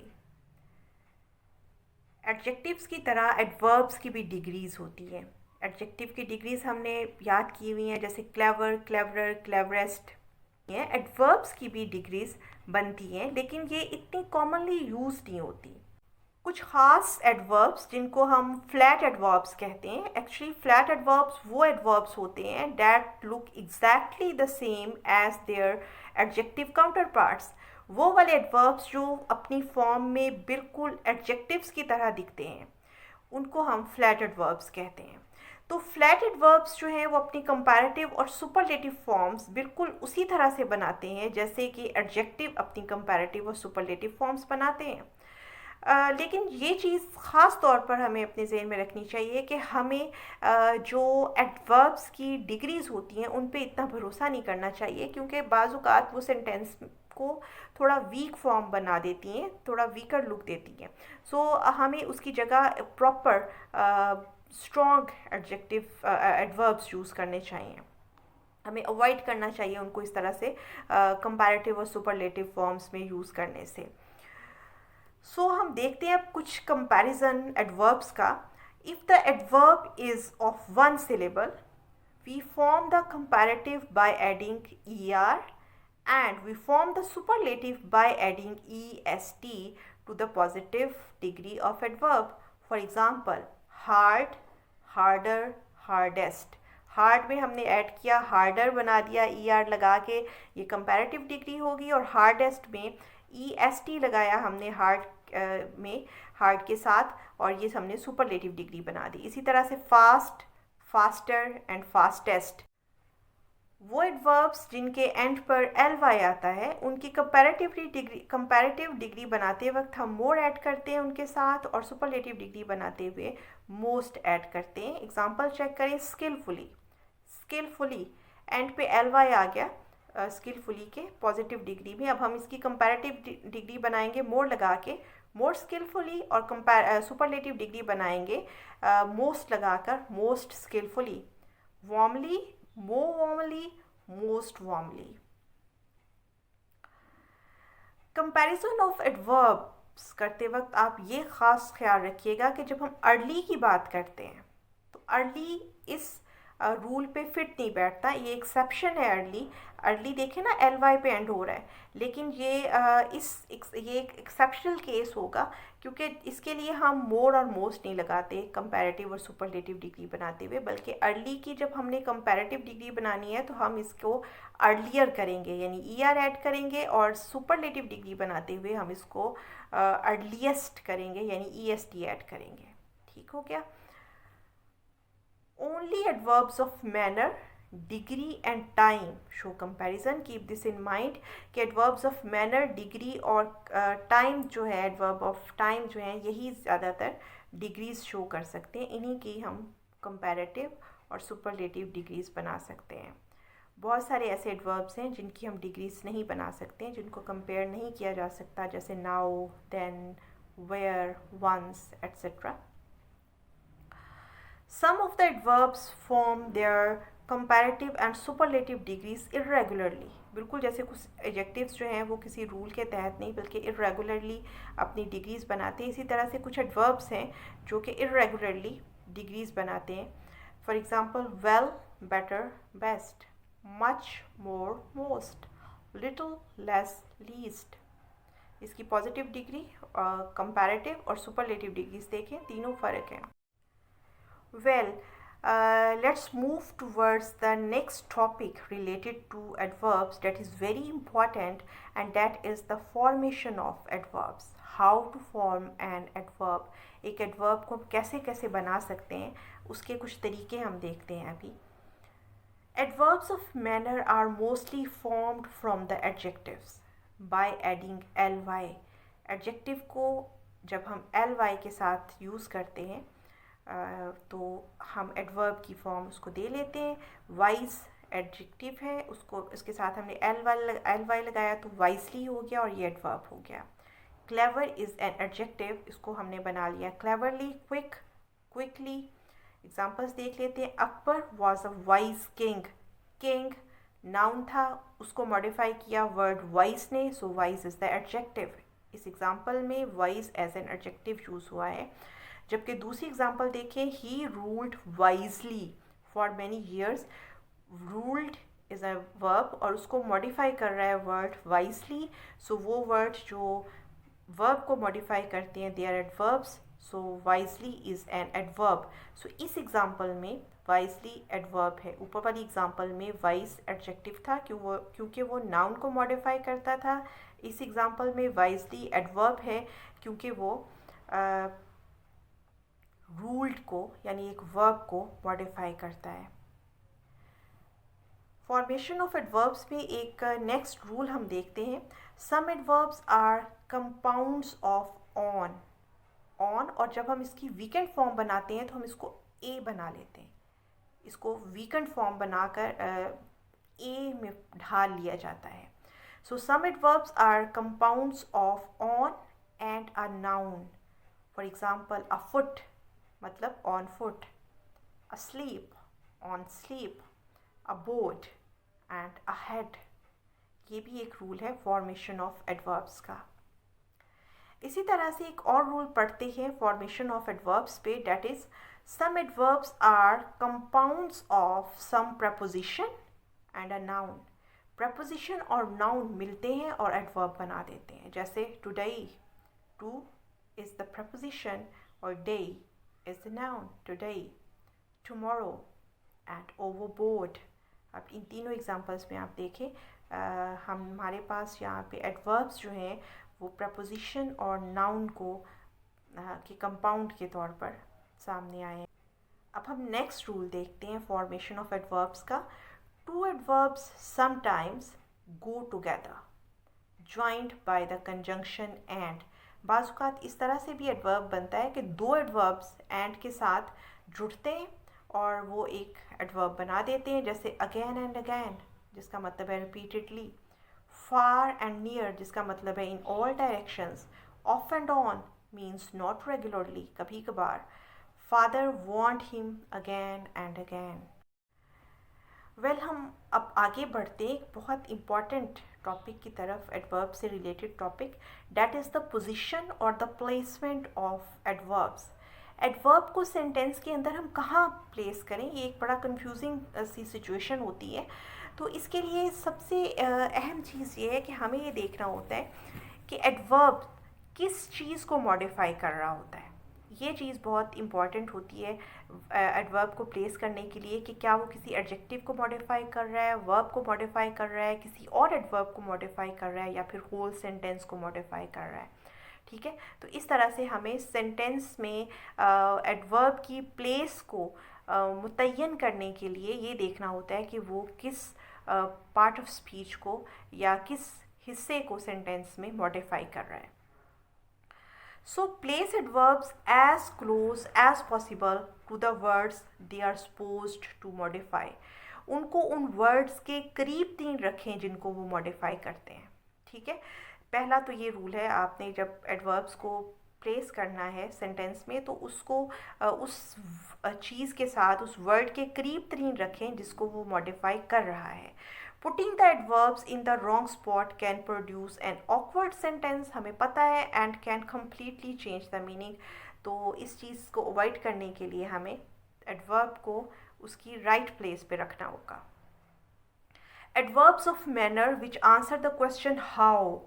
Adjectives की तरह adverbs की भी degrees होती हैं। Adjective की degrees हमने याद की हुई हैं, जैसे clever, cleverer, cleverest। एडवर्ब्स की भी डिग्रीज बनती हैं, लेकिन ये इतनी कॉमनली यूज नहीं होती। कुछ ख़ास एडवर्ब्स जिनको हम फ्लैट एडवर्ब्स कहते हैं, एक्चुअली फ्लैट एडवर्ब्स वो एडवर्ब्स होते हैं that look exactly the same as their adjective counterparts. वो वाले एडवर्ब्स जो अपनी फॉर्म में बिल्कुल एडजेक्टिव्स की तरह दिखते हैं, उनको हम फ्लैट एडवर्ब्स कहते हैं। तो फ्लैट एडवर्ब्स जो हैं वो अपनी कंपैरेटिव और सुपरलेटिव फॉर्म्स बिल्कुल उसी तरह से बनाते हैं जैसे कि एडजेक्टिव अपनी कंपैरेटिव और सुपरलेटिव फॉर्म्स बनाते हैं। लेकिन ये चीज़ ख़ास तौर पर हमें अपने ज़हन में रखनी चाहिए कि हमें जो एडवर्ब्स की डिग्रीज़ होती हैं उन पे इतना भरोसा नहीं करना चाहिए, क्योंकि बाज़ औक़ात वो सेंटेंस को थोड़ा वीक फॉर्म बना देती हैं, थोड़ा वीकर लुक देती हैं। सो हमें उसकी जगह proper strong adjective adverbs use करने चाहिए। हमें अवॉइड करना चाहिए उनको इस तरह से कंपैरेटिव और सुपरलेटिव फॉर्म्स में यूज़ करने से। सो हम देखते हैं अब कुछ कंपैरिजन एडवर्ब्स का। If the adverb is of one syllable, we form the comparative by adding er, and we form the superlative by adding est to the positive degree of adverb. For example, hard, harder, hardest. Hard में हमने add किया, harder बना दिया er लगा के, ये comparative degree होगी। और हार्डेस्ट में est लगाया हमने हार्ड में, हार्ड के साथ, और ये हमने सुपरलेटिव डिग्री बना दी। इसी तरह से फास्ट, फास्टर एंड फास्टेस्ट, वो एडवर्ब्स जिनके एंड पर ly आता है उनकी कंपैरेटिव डिग्री बनाते वक्त हम मोर ऐड करते हैं उनके साथ, और सुपरलेटिव डिग्री बनाते हुए मोस्ट ऐड करते हैं। एग्जांपल चेक करें, स्किलफुली, स्किलफुली एंड पे ly आ गया स्किलफुली के पॉजिटिव डिग्री में। अब हम इसकी कंपैरेटिव डिग्री बनाएंगे मोर लगा के, मोर स्किलफुली, और सुपरलेटिव डिग्री बनाएंगे मोस्ट लगाकर, most skilfully, warmly, more warmly, most warmly. Comparison of adverbs करते वक्त आप ये ख़ास ख्याल रखिएगा कि जब हम अर्ली की बात करते हैं तो अर्ली इस रूल पे फिट नहीं बैठता, ये एक्सेप्शन है। अर्ली, अर्ली देखें ना ly पे एंड हो रहा है, लेकिन ये ये एक एक्सेप्शनल केस होगा, क्योंकि इसके लिए हम मोर और मोस्ट नहीं लगाते कंपैरेटिव और सुपरलेटिव डिग्री बनाते हुए, बल्कि अर्ली की जब हमने कंपैरेटिव डिग्री बनानी है तो हम इसको अर्लियर करेंगे, यानी er ऐड करेंगे, और सुपरलेटिव डिग्री बनाते हुए हम इसको अर्लीस्ट करेंगे, यानी est ऐड करेंगे। ठीक हो गया। Only adverbs of manner, degree and time show comparison. Keep this in mind कि adverbs of manner, degree और time जो है, adverb of time जो है, यही ज़्यादातर degrees show कर सकते हैं। इन्हीं की हम comparative और superlative degrees बना सकते हैं। बहुत सारे ऐसे adverbs हैं जिनकी हम degrees नहीं बना सकते हैं, जिनको compare नहीं किया जा सकता, जैसे now, then, where, once, etc. Some of the adverbs form their comparative and superlative degrees irregularly. बिल्कुल जैसे कुछ एडजेक्टिव्स जो हैं वो किसी रूल के तहत नहीं बल्कि इरेगुलरली अपनी डिग्रीज़ बनाते हैं। इसी तरह से कुछ एडवर्ब्स हैं जो कि इरेगुलरली डिग्रीज़ बनाते हैं। For example, well, better, best, much, more, most, little, less, least. इसकी पॉजिटिव डिग्री, कंपैरेटिव और सुपरलेटिव डिग्रीज देखें, तीनों फ़र्क हैं। Well, let's move towards the next topic related to adverbs that is very important, and that is the formation of adverbs. How to form an adverb. एक adverb को कैसे कैसे बना सकते हैं उसके कुछ तरीके हम देखते हैं अभी। Adverbs of manner are mostly formed from the adjectives by adding ly. Adjective को जब हम ly के साथ यूज़ करते हैं तो हम एडवर्ब की फॉर्म उसको दे लेते हैं। वाइज एडजेक्टिव है, उसको इसके साथ हमने ly लगाया तो वाइजली हो गया और ये एडवर्ब हो गया। क्लेवर इज़ एन एडजेक्टिव, इसको हमने बना लिया क्लेवरली, क्विक, क्विकली। एग्जांपल्स देख लेते हैं। Akbar was a wise king, king noun था, उसको मॉडिफाई किया वर्ड वाइज ने, so wise is the adjective. इस एग्जांपल में wise as an adjective use हुआ है। जबकि दूसरी एग्जांपल देखें, he ruled wisely for many years. Ruled is a verb और उसको मॉडिफाई कर रहा है वर्ड वाइजली, सो वो वर्ड जो वर्ब को मॉडिफाई करते हैं they are adverbs, so wisely is an adverb. So इस एग्जांपल में वाइजली एडवर्ब है। ऊपर वाली एग्जांपल में वाइज एडजेक्टिव था क्योंकि वो नाउन को मॉडिफाई करता था। इस एग्जांपल में वाइजली एडवर्ब है क्योंकि वो रूल्ड को यानी एक वर्ब को मॉडिफाई करता है। फॉर्मेशन ऑफ एडवर्ब्स में एक नेक्स्ट रूल हम देखते हैं। Some adverbs are compounds of on. On, और जब हम इसकी वीकेंड फॉर्म बनाते हैं तो हम इसको ए बना लेते हैं। इसको वीकेंड फॉर्म बनाकर ए में ढाल लिया जाता है। So some adverbs are compounds of on and a noun. For example a foot मतलब on foot, asleep on sleep, a board and a head। ये भी एक रूल है फॉर्मेशन ऑफ एडवर्ब्स का। इसी तरह से एक और रूल पढ़ते हैं फॉर्मेशन ऑफ एडवर्ब्स पे, that is some adverbs are compounds of some preposition and a noun. Preposition और नाउन मिलते हैं और एडवर्ब बना देते हैं। जैसे today, to is the preposition और day is the noun today. tomorrow and overboard। अब इन तीनों एग्जांपल्स में आप देखें हमारे पास यहाँ पे एडवर्ब्स जो हैं वो प्रपोजिशन और नाउन को के कंपाउंड के तौर पर सामने आए हैं। अब हम नेक्स्ट रूल देखते हैं फॉर्मेशन ऑफ एडवर्ब्स का। Two adverbs sometimes go together joined by the conjunction and. बाज़ औक़ात इस तरह से भी एडवर्ब बनता है कि दो एडवर्ब्स एंड के साथ जुड़ते हैं और वो एक एडवर्ब बना देते हैं। जैसे अगेन एंड अगेन जिसका मतलब है रिपीटेडली, फार एंड नियर जिसका मतलब है in all directions, of and on means not regularly कभी कभार, father want him again and again. Well हम अब आगे बढ़ते हैं एक बहुत इम्पॉर्टेंट टॉपिक की तरफ, एडवर्ब से related topic, that is the position और the placement of adverbs. Adverb को सेंटेंस के अंदर हम कहाँ प्लेस करें, ये एक बड़ा कंफ्यूजिंग सी सिचुएशन होती है। तो इसके लिए सबसे अहम चीज़ ये है कि हमें ये देखना होता है कि एडवर्ब किस चीज़ को मॉडिफाई कर रहा होता है। ये चीज़ बहुत इम्पॉर्टेंट होती है एडवर्ब को प्लेस करने के लिए कि क्या वो किसी एडजेक्टिव को मॉडिफाई कर रहा है, वर्ब को मॉडिफाई कर रहा है, किसी और एडवर्ब को मॉडिफाई कर रहा है, या फिर होल सेंटेंस को मॉडिफाई कर रहा है। ठीक है, तो इस तरह से हमें सेंटेंस में एडवर्ब की प्लेस को मुतय्यन करने के लिए ये देखना होता है कि वो किस पार्ट ऑफ स्पीच को या किस हिस्से को सेंटेंस में मॉडिफाई कर रहा है। So place adverbs as close as possible to the words they are supposed to modify. उनको उन वर्ड्स के करीब तीन रखें जिनको वो मॉडिफाई करते हैं। ठीक है, पहला तो ये रूल है, आपने जब एडवर्ब्स को प्लेस करना है सेंटेंस में तो उसको उस चीज़ के साथ उस वर्ड के करीब तरीन रखें जिसको वो मॉडिफाई कर रहा है। Putting the adverbs in the wrong spot can produce an awkward sentence, हमें पता है, and can completely change the meaning. तो इस चीज़ को अवॉइड करने के लिए हमें एडवर्ब को उसकी राइट प्लेस पे रखना होगा। Adverbs of manner which answer the question how,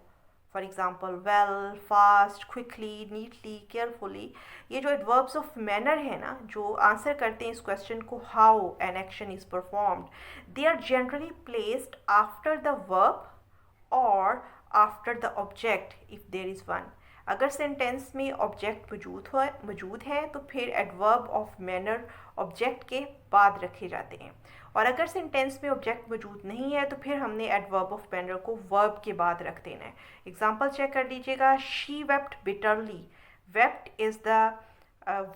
for example well, fast, quickly, neatly, carefully, ये जो एडवर्ब्स ऑफ मैनर है ना, जो आंसर करते हैं इस क्वेश्चन को how an action is performed, they are generally placed after the verb और after the object if there is one. अगर सेंटेंस में ऑब्जेक्ट मौजूद है तो फिर एडवर्ब ऑफ मैनर ऑब्जेक्ट के बाद रखे जाते हैं, और अगर सेंटेंस में ऑब्जेक्ट मौजूद नहीं है तो फिर हमने एडवर्ब ऑफ मैनर को वर्ब के बाद रख देना है। एग्जांपल चेक कर लीजिएगा, she wept bitterly, wept is the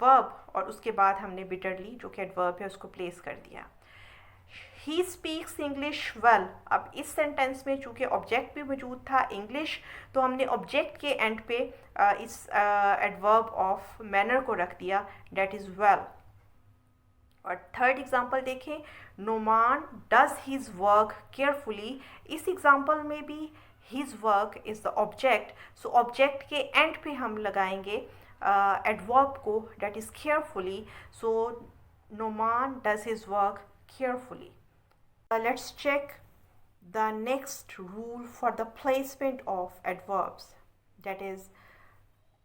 verb और उसके बाद हमने बिटरली जो कि एडवर्ब है उसको प्लेस कर दिया। ही स्पीक्स इंग्लिश वेल, अब इस सेंटेंस में चूँकि ऑब्जेक्ट भी मौजूद था इंग्लिश, तो हमने ऑब्जेक्ट के एंड पे इस एडवर्ब ऑफ मैनर को रख दिया, डेट इज़ वेल। और थर्ड एग्जांपल देखें, Noman does his work carefully, इस एग्जांपल में भी his work is the object, so object के एंड पे हम लगाएंगे एडवर्ब को, that is carefully, so Noman does his work carefully. Let's check the next rule for the placement of adverbs, that is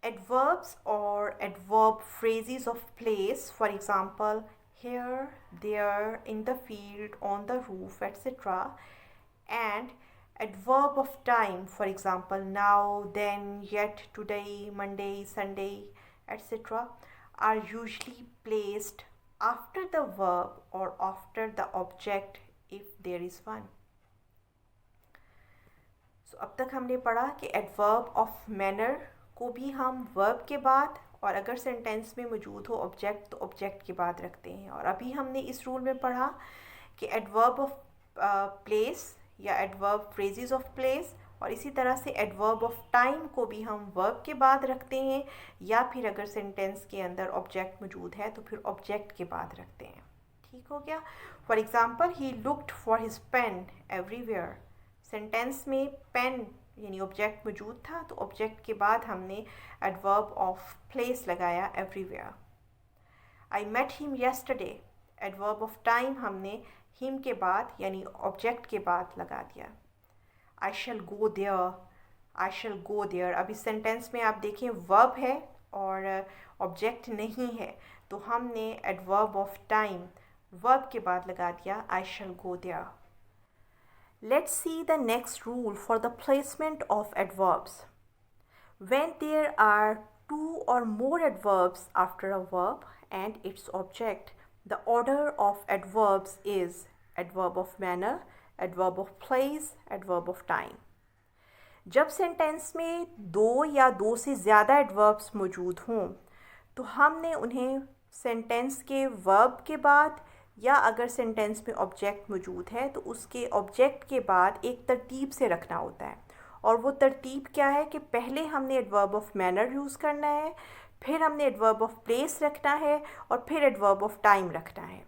adverbs or adverb phrases of place, for example here, there, in the field, on the roof, etc. And adverb of time, for example now, then, yet, today, Monday, Sunday, etc. are usually placed after the verb or after the object if there is one. So अब तक हमने पढ़ा कि adverb of manner को भी हम verb के बाद और अगर सेंटेंस में मौजूद हो ऑब्जेक्ट तो ऑब्जेक्ट के बाद रखते हैं। और अभी हमने इस रूल में पढ़ा कि एडवर्ब ऑफ प्लेस या एडवर्ब फ्रेजेस ऑफ प्लेस और इसी तरह से एडवर्ब ऑफ टाइम को भी हम वर्ब के बाद रखते हैं या फिर अगर सेंटेंस के अंदर ऑब्जेक्ट मौजूद है तो फिर ऑब्जेक्ट के बाद रखते हैं। ठीक हो गया। For example he looked for his pen everywhere. Sentence में पेन यानी ऑब्जेक्ट मौजूद था तो ऑब्जेक्ट के बाद हमने एडवर्ब ऑफ प्लेस लगाया everywhere. I met him yesterday, adverb of time हमने हिम के बाद यानी ऑब्जेक्ट के बाद लगा दिया। I shall go there, I shall go there. अब इस सेंटेंस में आप देखें वर्ब है और ऑब्जेक्ट नहीं है तो हमने एडवर्ब ऑफ टाइम वर्ब के बाद लगा दिया I shall go there. Let's see the next rule for the placement of adverbs. When there are two or more adverbs after a verb and its object, the order of adverbs is adverb of manner, adverb of place, adverb of time. जब sentence में दो या दो से ज़्यादा adverbs मौजूद हों तो हमने उन्हें सेंटेंस के वर्ब के बाद या अगर सेंटेंस में ऑब्जेक्ट मौजूद है तो उसके ऑब्जेक्ट के बाद एक तरतीब से रखना होता है। और वो तरतीब क्या है कि पहले हमने एडवर्ब ऑफ मैनर यूज़ करना है, फिर हमने एडवर्ब ऑफ प्लेस रखना है और फिर एडवर्ब ऑफ टाइम रखना है।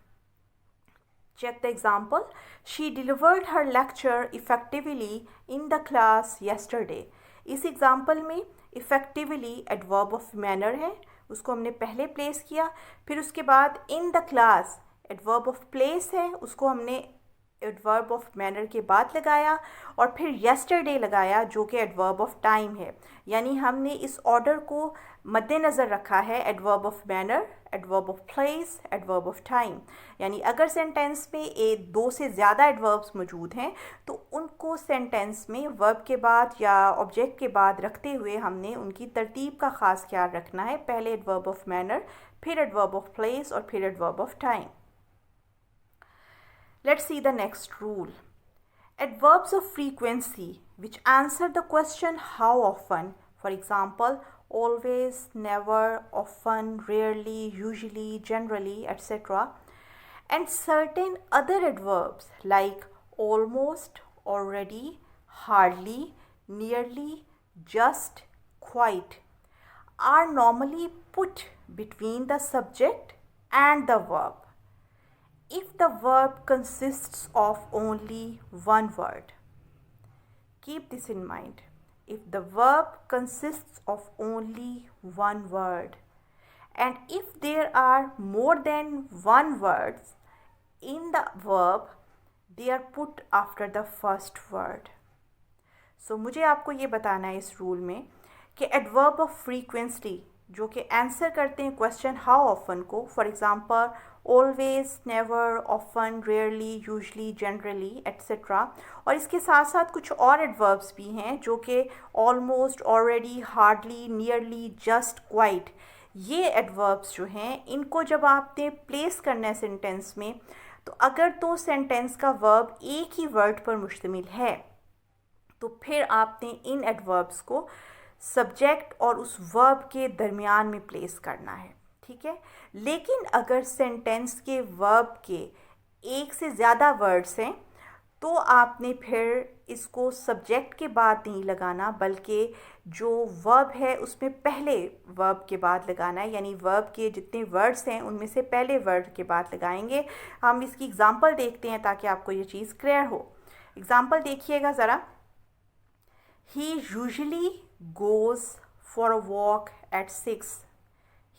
Check the example. She delivered her lecture effectively in the class yesterday. इस एग्ज़ाम्पल में इफ़ेक्टिवली एडवर्ब ऑफ मैनर है, उसको हमने पहले प्लेस किया, फिर उसके बाद in the class adverb of place है, उसको हमने एडवर्ब ऑफ मैनर के बाद लगाया और फिर येस्टरडे लगाया जो कि एडवर्ब ऑफ टाइम है। यानी हमने इस ऑर्डर को मद्देनज़र रखा है adverb of manner, adverb of place, adverb of time. यानी अगर सेंटेंस में दो से ज़्यादा एडवर्ब्स मौजूद हैं तो उनको सेंटेंस में वर्ब के बाद या ऑब्जेक्ट के बाद रखते हुए हमने उनकी तरतीब का ख़ास ख्याल रखना है। पहले एडवर्ब ऑफ मैनर, फिर एडवर्ब ऑफ प्लेस और फिर adverb of time. Let's see the next rule. Adverbs of frequency which answer the question how often, for example, always, never, often, rarely, usually, generally, etc. And certain other adverbs like almost, already, hardly, nearly, just, quite are normally put between the subject and the verb if the verb consists of only one word. Keep this in mind. If the verb consists of only one word and if there are more than one words in the verb, they are put after the first word. So मुझे आपको ये बताना है इस rule में कि adverb of frequency जो कि आंसर करते हैं क्वेश्चन हाउ ऑफन को, for example always, never, often, rarely, usually, generally etcetera, और इसके साथ साथ कुछ और एडवर्ब्स भी हैं जो कि almost, already, hardly, nearly, just, quite, ये एडवर्ब्स जो हैं इनको जब आपने प्लेस करना है सेंटेंस में तो अगर तो सेंटेंस का वर्ब एक ही वर्ड पर मुश्तमिल है तो फिर आपने इन एडवर्ब्स को सब्जेक्ट और उस वर्ब के दरमियान में प्लेस करना है। ठीक है। लेकिन अगर सेंटेंस के वर्ब के एक से ज़्यादा वर्ड्स हैं तो आपने फिर इसको सब्जेक्ट के बाद नहीं लगाना बल्कि जो वर्ब है उसमें पहले वर्ब के बाद लगाना है। यानी वर्ब के जितने वर्ड्स हैं उनमें से पहले वर्ड के बाद लगाएंगे। हम इसकी एग्ज़ाम्पल देखते हैं ताकि आपको ये चीज़ क्लियर हो। एग्ज़ाम्पल देखिएगा ज़रा। He usually goes for a walk at 6.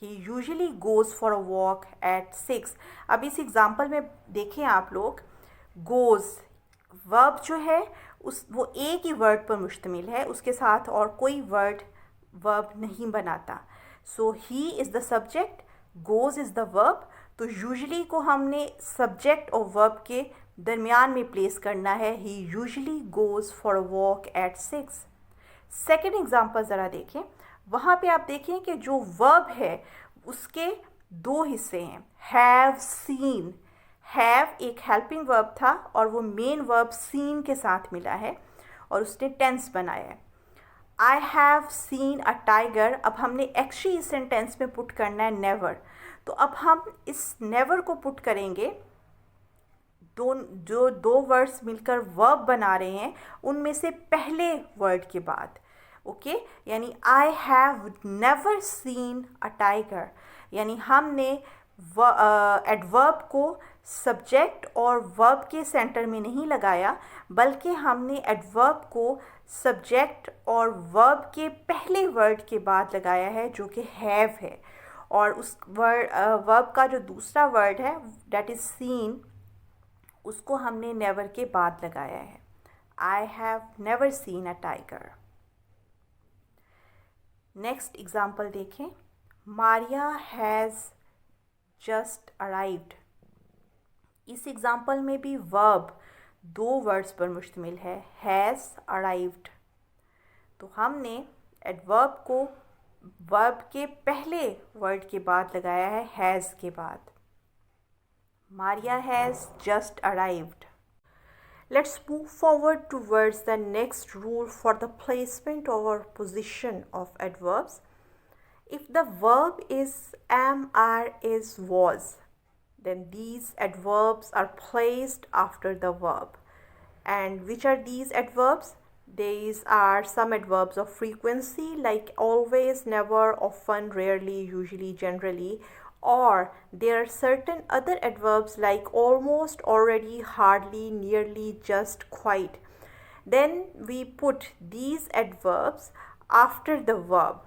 He usually goes for a walk at 6. अब इस एग्ज़ाम्पल में देखें आप लोग, goes वर्ब जो है वो एक ही वर्ड पर मुश्तमिल है, उसके साथ और कोई वर्ब नहीं बनाता। So he is the subject, goes is the verb. तो यूजली को हमने सब्जेक्ट और वर्ब के दरमियान में प्लेस करना है। He usually goes for a walk at 6। Second example ज़रा देखें। वहाँ पे आप देखें कि जो वर्ब है उसके दो हिस्से हैं। हैव सीन, हैव एक हेल्पिंग वर्ब था और वो मेन वर्ब सीन के साथ मिला है और उसने टेंस बनाया है। I have seen a tiger, अब हमने एक्चुअली इस सेंटेंस में पुट करना है नेवर। तो अब हम इस नेवर को पुट करेंगे, जो दो वर्ड्स मिलकर वर्ब बना रहे हैं उनमें से पहले वर्ड के बाद। ओके, यानी आई have never seen a tiger, यानी हमने एडवर्ब को सब्जेक्ट और वर्ब के सेंटर में नहीं लगाया, बल्कि हमने एडवर्ब को सब्जेक्ट और वर्ब के पहले वर्ड के बाद लगाया है जो कि हैव है। और उस वर्ब का जो दूसरा वर्ड है डेट इज़ सीन, उसको हमने नेवर के बाद लगाया है। I have never seen a tiger. Next example देखें। Maria has just arrived. इस एग्जाम्पल में भी वर्ब दो वर्ड्स पर मुश्तमिल है, हैज़ अराइव्ड। तो हमने एडवर्ब को वर्ब के पहले वर्ड के बाद लगाया है, हैज़ के बाद। Maria has just arrived. Let's move forward towards the next rule for the placement or position of adverbs. If the verb is am, are, is, was, then these adverbs are placed after the verb. And which are these adverbs? These are some adverbs of frequency like always, never, often, rarely, usually, generally. Or there are certain other adverbs like almost, already, hardly, nearly, just, quite. Then we put these adverbs after the verb.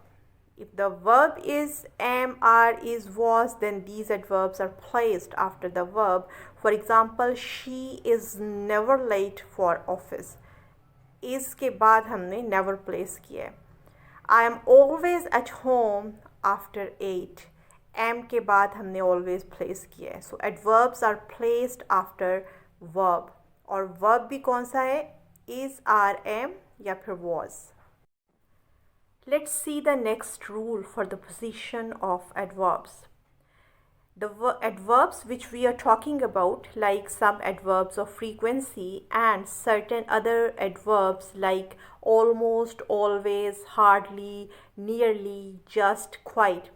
If the verb is am, are, is, was, then these adverbs are placed after the verb. For example, she is never late for office. Is के बाद हमने never place किया है। I am always at home after 8. am के बाद हमने always place किया है। So adverbs are placed after verb, और verb भी कौन सा है, is, are, am या फिर was। Let's see the next rule for the position of adverbs. The adverbs which we are talking about, like some adverbs of frequency and certain other adverbs like almost, always, hardly, nearly, just, quite.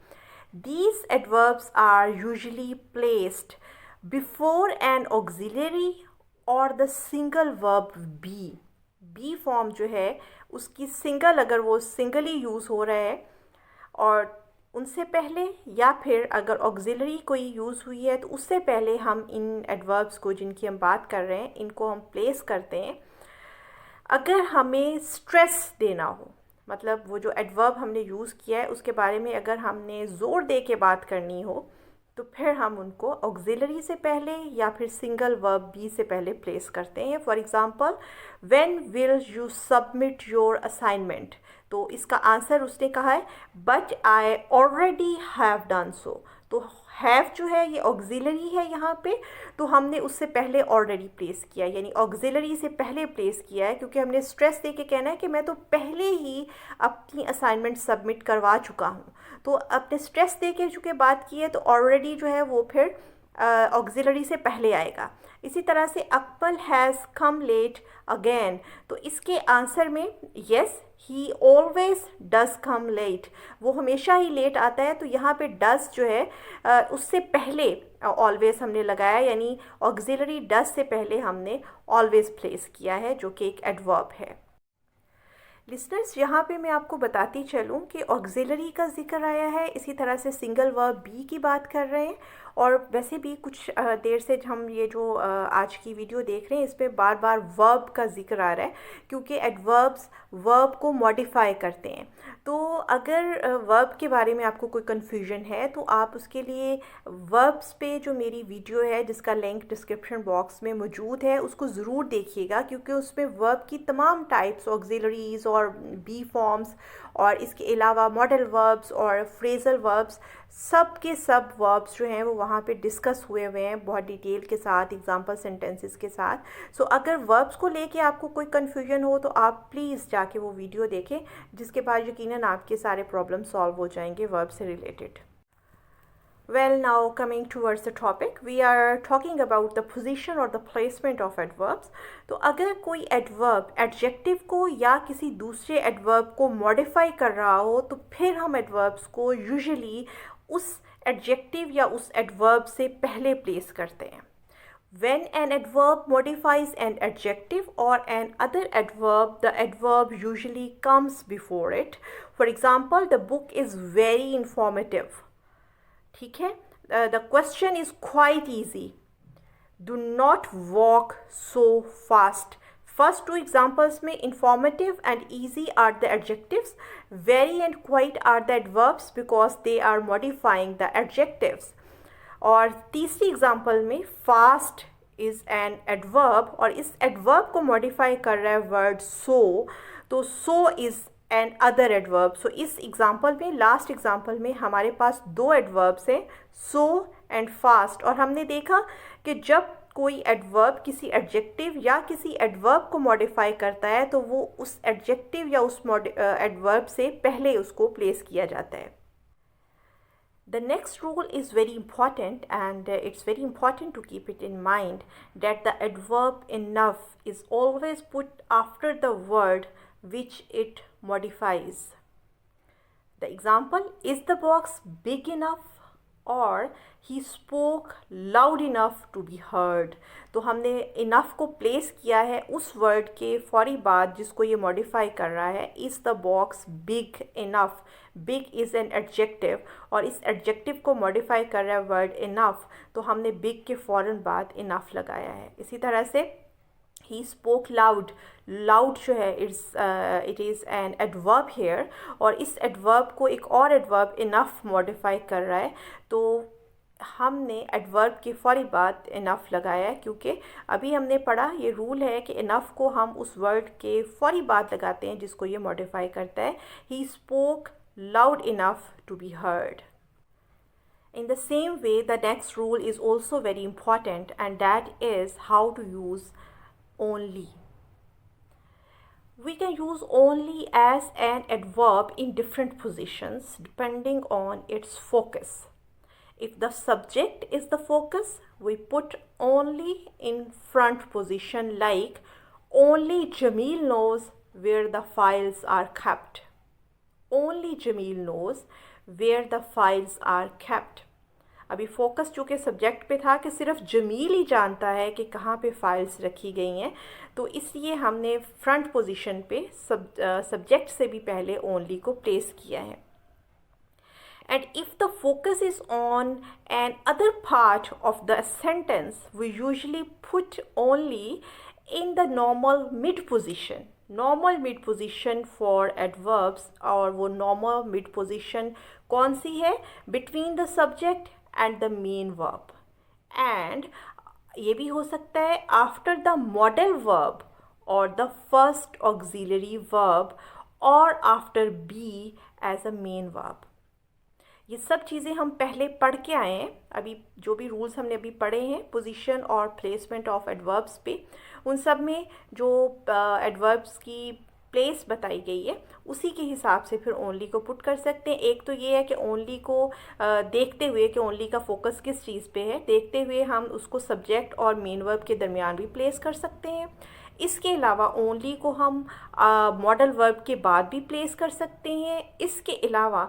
These adverbs are usually placed before an auxiliary or the single verb be. Be form जो है उसकी single, अगर वो singly use हो रहा है और उनसे पहले, या फिर अगर auxiliary कोई यूज़ हुई है तो उससे पहले हम इन adverbs को जिनकी हम बात कर रहे हैं इनको हम place करते हैं। अगर हमें stress देना हो, मतलब वो जो एडवर्ब हमने यूज़ किया है उसके बारे में अगर हमने ज़ोर दे के बात करनी हो तो फिर हम उनको ऑक्सिलरी से पहले या फिर सिंगल वर्ब बी से पहले प्लेस करते हैं। For example, when will you submit your assignment, तो इसका आंसर उसने कहा है but I already have done so. तो हैव जो है ये ऑक्सिलरी है यहाँ पे, तो हमने उससे पहले ऑलरेडी प्लेस किया, यानी ऑक्सिलरी से पहले प्लेस किया है, क्योंकि हमने स्ट्रेस दे के कहना है कि मैं तो पहले ही अपनी असाइनमेंट सबमिट करवा चुका हूँ। तो अपने स्ट्रेस दे के चूँकि बात की है तो ऑलरेडी जो है वो फिर ऑक्सिलरी से पहले आएगा। इसी तरह से Akmal has come late again, तो इसके आंसर में yes he always does come late, वो हमेशा ही लेट आता है। तो यहाँ पे डज़ जो है उससे पहले ऑलवेज हमने लगाया, यानी ऑक्सिलरी डज़ से पहले हमने ऑलवेज प्लेस किया है जो कि एक एडवर्ब है। लिसनर्स, यहाँ पे मैं आपको बताती चलूँ कि ऑक्सिलरी का जिक्र आया है, इसी तरह से सिंगल वर्ब बी की बात कर रहे हैं, और वैसे भी कुछ देर से हम ये जो आज की वीडियो देख रहे हैं इसमें बार बार वर्ब का जिक्र आ रहा है, क्योंकि एडवर्ब्स वर्ब को मॉडिफाई करते हैं। तो अगर वर्ब के बारे में आपको कोई कन्फ्यूजन है तो आप उसके लिए वर्ब्स पे जो मेरी वीडियो है जिसका लिंक डिस्क्रिप्शन बॉक्स में मौजूद है उसको ज़रूर देखिएगा, क्योंकि उसमें वर्ब की तमाम टाइप्स, ऑक्सिलरीज़ और बी फॉर्म्स और इसके अलावा मॉडल वर्ब्स और फ्रेजल वर्ब्स, सब के सब वर्ब्स जो हैं वो वहाँ पे डिस्कस हुए हैं बहुत डिटेल के साथ, एग्जांपल सेंटेंसेस के साथ। सो अगर वर्ब्स को लेके आपको कोई कन्फ्यूजन हो तो आप प्लीज़ जाके वो वीडियो देखें, जिसके बाद यकीनन आपके सारे प्रॉब्लम सॉल्व हो जाएंगे वर्ब से related. Well, now coming towards the topic, we are talking about the position or the placement of adverbs. तो अगर कोई adverb adjective को या किसी दूसरे adverb को modify कर रहा हो तो फिर हम adverbs को usually उस adjective या उस adverb से पहले place करते हैं. When an adverb modifies an adjective or an other adverb, the adverb usually comes before it. For example, the book is very informative. ठीक है. The question is quite easy. Do not walk so fast. First two examples में informative and easy are the adjectives. Very and quite are the adverbs because they are modifying the adjectives. और तीसरी example में fast is an adverb और इस adverb को modify कर रहा है वर्ड सो, तो so is another adverb. So इस एग्जाम्पल में, लास्ट एग्जाम्पल में हमारे पास दो एडवर्ब्स हैं, सो एंड फास्ट. और हमने देखा कि जब कोई एडवर्ब किसी एडजेक्टिव या किसी एडवर्ब को मॉडिफाई करता है तो वो उस एडजेक्टिव या उस एडवर्ब से पहले उसको प्लेस किया जाता है. The next rule is very important and it's very important to keep it in mind that the adverb enough is always put after the word which it modifies. The example, is the box big enough? और he spoke loud enough to be heard. तो हमने enough को place किया है उस word के फौरी बाद जिसको ये मॉडिफाई कर रहा है. is the box big enough? big is an adjective और इस adjective को मॉडिफाई कर रहा है वर्ड enough, तो हमने big के फ़ौरन बाद enough लगाया है. इसी तरह से he spoke loud. loud जो है it is an adverb here और इस adverb को एक और adverb enough मॉडिफाई कर रहा है, तो हमने adverb के फौरी बाद enough लगाया है क्योंकि अभी हमने पढ़ा ये रूल है कि enough को हम उस वर्ड के फौरी बाद लगाते हैं जिसको ये मॉडिफाई करता है. he spoke loud enough to be heard. In the same way, the next rule is also very important and that is how to use only. We can use only as an adverb in different positions depending on its focus. If the subject is the focus, we put only in front position like only Jamil knows where the files are kept. Only Jamil knows where the files are kept. अभी focus चूँकि subject पे था कि सिर्फ जमील ही जानता है कि कहाँ पे फाइल्स रखी गई हैं, तो इसलिए हमने फ्रंट पोजीशन पे सब्जेक्ट से भी पहले ओनली को प्लेस किया है. And if the focus is on an other part of the sentence, we usually put only in the normal mid position. Normal mid position for adverbs, और वो normal mid position कौन सी है? Between the subject and the main verb. And ये भी हो सकता है after the modal verb or the first auxiliary verb or after be as a main verb. ये सब चीज़ें हम पहले पढ़ के आए हैं. अभी जो भी रूल्स हमने अभी पढ़े हैं पोजीशन और प्लेसमेंट ऑफ एडवर्ब्स पे, उन सब में जो एडवर्ब्स की प्लेस बताई गई है उसी के हिसाब से फिर ओनली को पुट कर सकते हैं. एक तो ये है कि ओनली को देखते हुए कि ओनली का फोकस किस चीज़ पे है, देखते हुए हम उसको सब्जेक्ट और मेन वर्ब के दरमियान भी प्लेस कर सकते हैं. इसके अलावा ओनली को हम मॉडल वर्ब के बाद भी प्लेस कर सकते हैं. इसके अलावा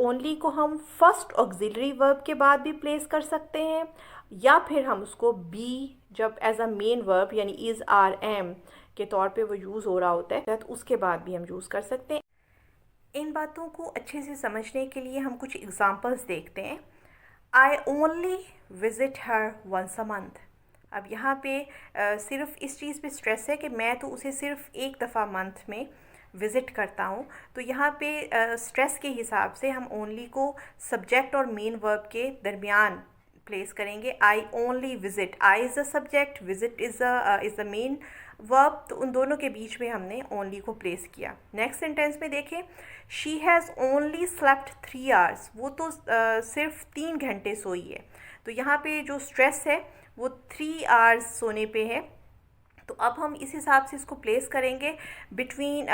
ओनली को हम फर्स्ट ऑक्सिलरी वर्ब के बाद भी प्लेस कर सकते हैं, या फिर हम उसको बी जब एज अ मेन वर्ब यानी इज़ आर एम के तौर पे वो यूज़ हो रहा होता है तो उसके बाद भी हम यूज़ कर सकते हैं. इन बातों को अच्छे से समझने के लिए हम कुछ एग्जांपल्स देखते हैं. I only visit her once a month. अब यहाँ पे सिर्फ इस चीज़ पे स्ट्रेस है कि मैं तो उसे सिर्फ एक दफ़ा मंथ में विज़िट करता हूँ, तो यहाँ पे स्ट्रेस के हिसाब से हम ओनली को सब्जेक्ट और मेन वर्ब के दरमियान प्लेस करेंगे. आई only visit, I is a subject, visit is a main verb, तो उन दोनों के बीच में हमने ओनली को प्लेस किया. नेक्स्ट सेंटेंस में देखें, she has only slept 3 hours. वो तो सिर्फ 3 घंटे सोई है, तो यहाँ पे जो स्ट्रेस है वो 3 आवर्स सोने पे है. तो अब हम इस हिसाब से इसको प्लेस करेंगे between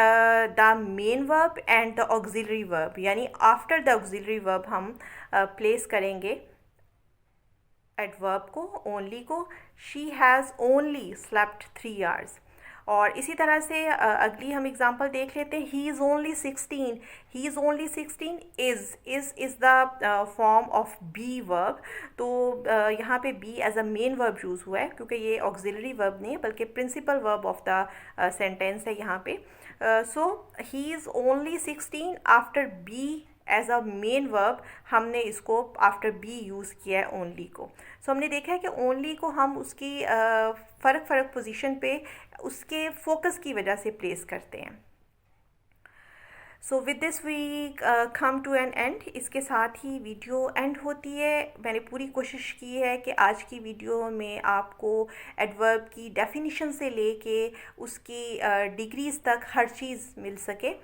the main verb and the auxiliary verb, यानी आफ्टर द ऑक्सिलरी वर्ब हम प्लेस करेंगे एडवर्ब को, ओनली को। She has only slept 3 hours. और इसी तरह से अगली हम एग्जांपल देख लेते हैं। He is only 16। He is only 16 is the form of be verb. तो यहाँ पे be as a main verb use हुआ है, क्योंकि ये ऑक्सिलरी वर्ब नहीं है बल्कि principal verb of the sentence है यहाँ पे। So he is only 16 after be as a main verb हमने इसको आफ्टर बी यूज़ किया है ओनली को। सो हमने देखा है कि ओनली को हम उसकी फ़र्क पोजीशन पे उसके फोकस की वजह से प्लेस करते हैं। So with this we come to an end. इसके साथ ही वीडियो एंड होती है। मैंने पूरी कोशिश की है कि आज की वीडियो में आपको एडवर्ब की डेफिनेशन से लेके उसकी डिग्रीज़ तक हर चीज़ मिल सके।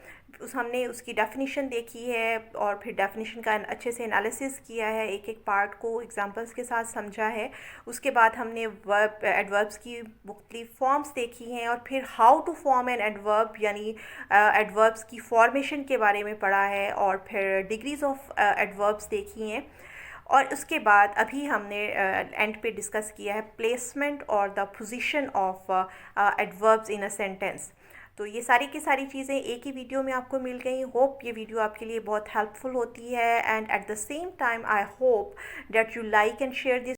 हमने उसकी डेफिनेशन देखी है और फिर डेफिनेशन का अच्छे से एनालिसिस किया है, एक एक पार्ट को एग्जांपल्स के साथ समझा है। उसके बाद हमने एडवर्ब्स की मुख्तलिफ फॉर्म्स देखी हैं और फिर how to form an adverb, यानी एडवर्ब्स की फॉर्मेशन के बारे में पढ़ा है और फिर डिग्रीज ऑफ एडवर्ब्स देखी हैं। और उसके बाद अभी हमने एंड पे डिस्कस किया है प्लेसमेंट और the position of adverbs in a sentence. तो ये सारी की सारी चीज़ें एक ही वीडियो में आपको मिल गई। होप ये वीडियो आपके लिए बहुत हेल्पफुल होती है, and at the same time I hope that you like and share this